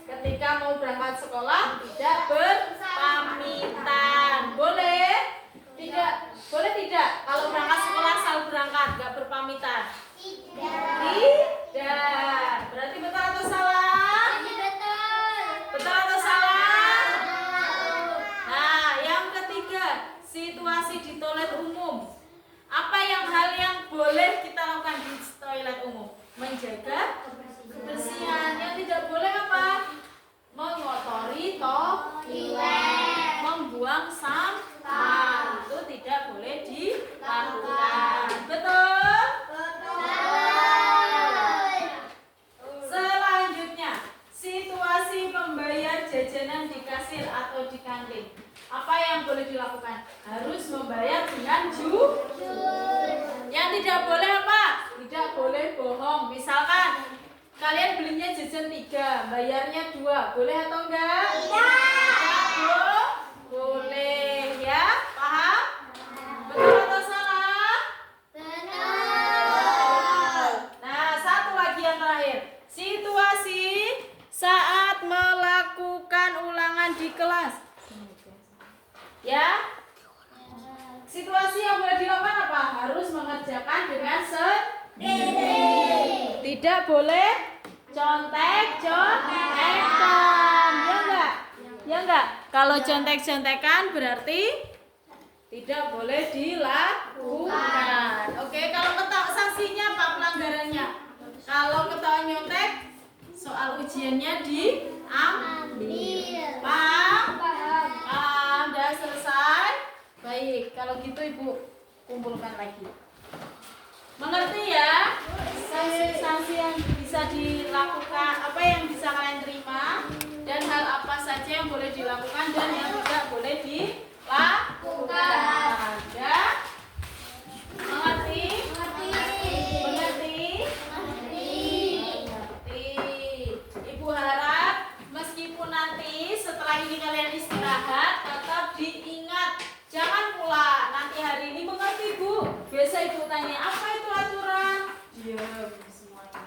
Ketika mau berangkat sekolah tidak berpamitan. Boleh? Tidak. Boleh tidak? Kalau berangkat sekolah selalu berangkat, nggak berpamitan. Tidak. Berarti betul atau salah? Betul atau salah? Nah, yang ketiga, situasi di toilet umum. Apa hal yang boleh kita lakukan di toilet umum? Menjaga kebersihan. Yang tidak boleh apa? Mengotori toilet, membuang sampah. Itu tidak boleh dilakukan. Betul? Selanjutnya, situasi pembayar jajanan di kasir atau di kantin. Apa yang boleh dilakukan? Harus membayar dengan jujur. Yang tidak boleh apa? Tidak boleh bohong. Misalkan kalian belinya jajan 3, bayarnya 2, boleh atau enggak? Tidak. Boleh ya? Paham? Betul atau salah? Nah, satu lagi yang terakhir. Situasi saat melakukan ulangan kelas. Ya. Situasi yang boleh dilakukan apa? Harus mengerjakan dengan sendiri. Tidak boleh contek-contekan. Ya enggak? Ya enggak? Kalau contek-contekan berarti tidak boleh dilakukan. Oke, kalau ketahuan sanksinya apa pelanggarannya? Kalau ketahuan nyontek, soal ujiannya diambil. Paham? Paham? Udah selesai? Baik, kalau gitu Ibu kumpulkan lagi. Mengerti ya? Sanksi yang bisa dilakukan, apa yang bisa kalian terima, dan hal apa saja yang boleh dilakukan dan yang tidak boleh dilakukan. Ya? Mengerti? Mengerti? Mengerti. Ibu harap meskipun nanti setelah ini kalian istirahat, tetap diingat. Jangan pula nanti hari ini mengerti Bu. Biasa Ibu tanya, apa itu aturan? Diam semuanya.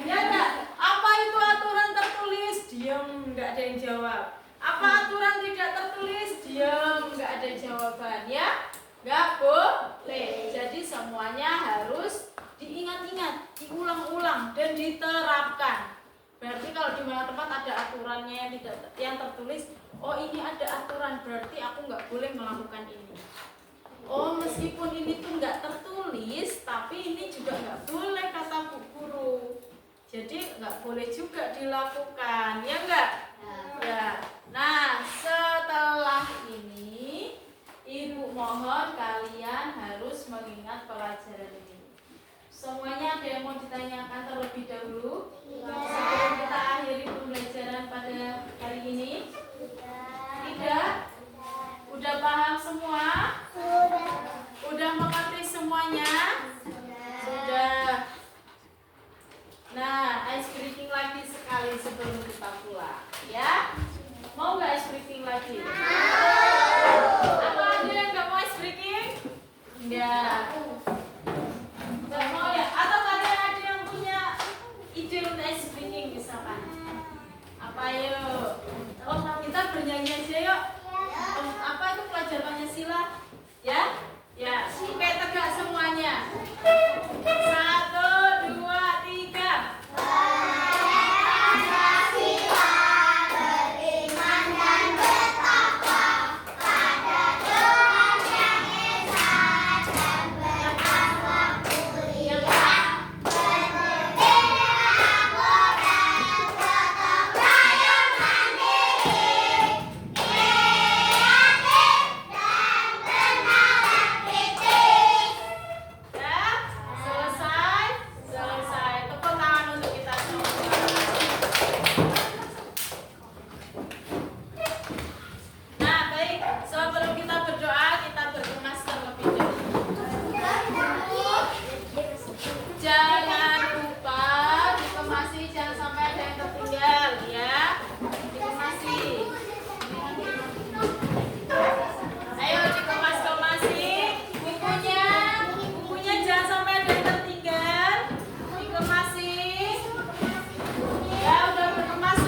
Ya enggak? Apa itu aturan tertulis? Diam, enggak ada yang jawab. Apa aturan tidak tertulis? Diam, enggak ada jawaban. Ya? Enggak boleh. Jadi semuanya harus diingat-ingat, diulang-ulang dan diterapkan. Berarti kalau di mana tempat ada aturannya yang tertulis, oh ini ada aturan, berarti aku nggak boleh melakukan ini. Oh meskipun ini tuh nggak tertulis, tapi ini juga nggak boleh kata Bu Guru. Jadi nggak boleh juga dilakukan, ya enggak? Ya. Nah setelah ini, Ibu mohon kalian harus mengingat pelajaran ini. Semuanya ada yang mau ditanyakan terlebih dahulu sebelum kita akhiri pembelajaran pada hari ini? Tidak? Udah paham semua? Udah mengerti semuanya? Sudah. Nah, ice breaking lagi sekali sebelum kita pulang, ya? Mau nggak ice breaking lagi? Apa ada yang nggak mau ice breaking? Enggak. Nggak mau ya? Atau kalian ada yang punya ide untuk ice breaking misalkan? Apa yuk? Oh kita bernyanyi aja yuk. Apa itu pelajarannya Sila? Ya? Ya. Oke tegak semuanya. 1, 2, 3. Masuk.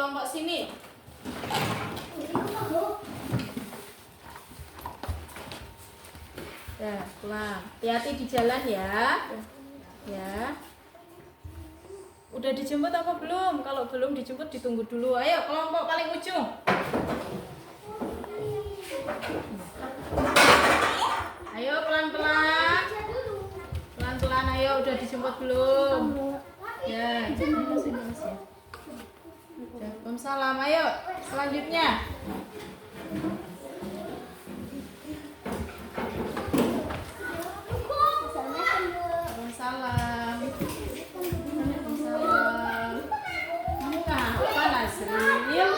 kelompok sini. Ya, pulang. Hati-hati di jalan ya. Ya. Udah dijemput apa belum? Kalau belum dijemput ditunggu dulu. Ayo kelompok paling ujung. Ayo pelan-pelan. Pelan-pelan ayo udah dijemput belum? Ya. Waalaikumsalam. Ayo selanjutnya. Waalaikumsalam. Waalaikumsalam. Kamu apa Nasril?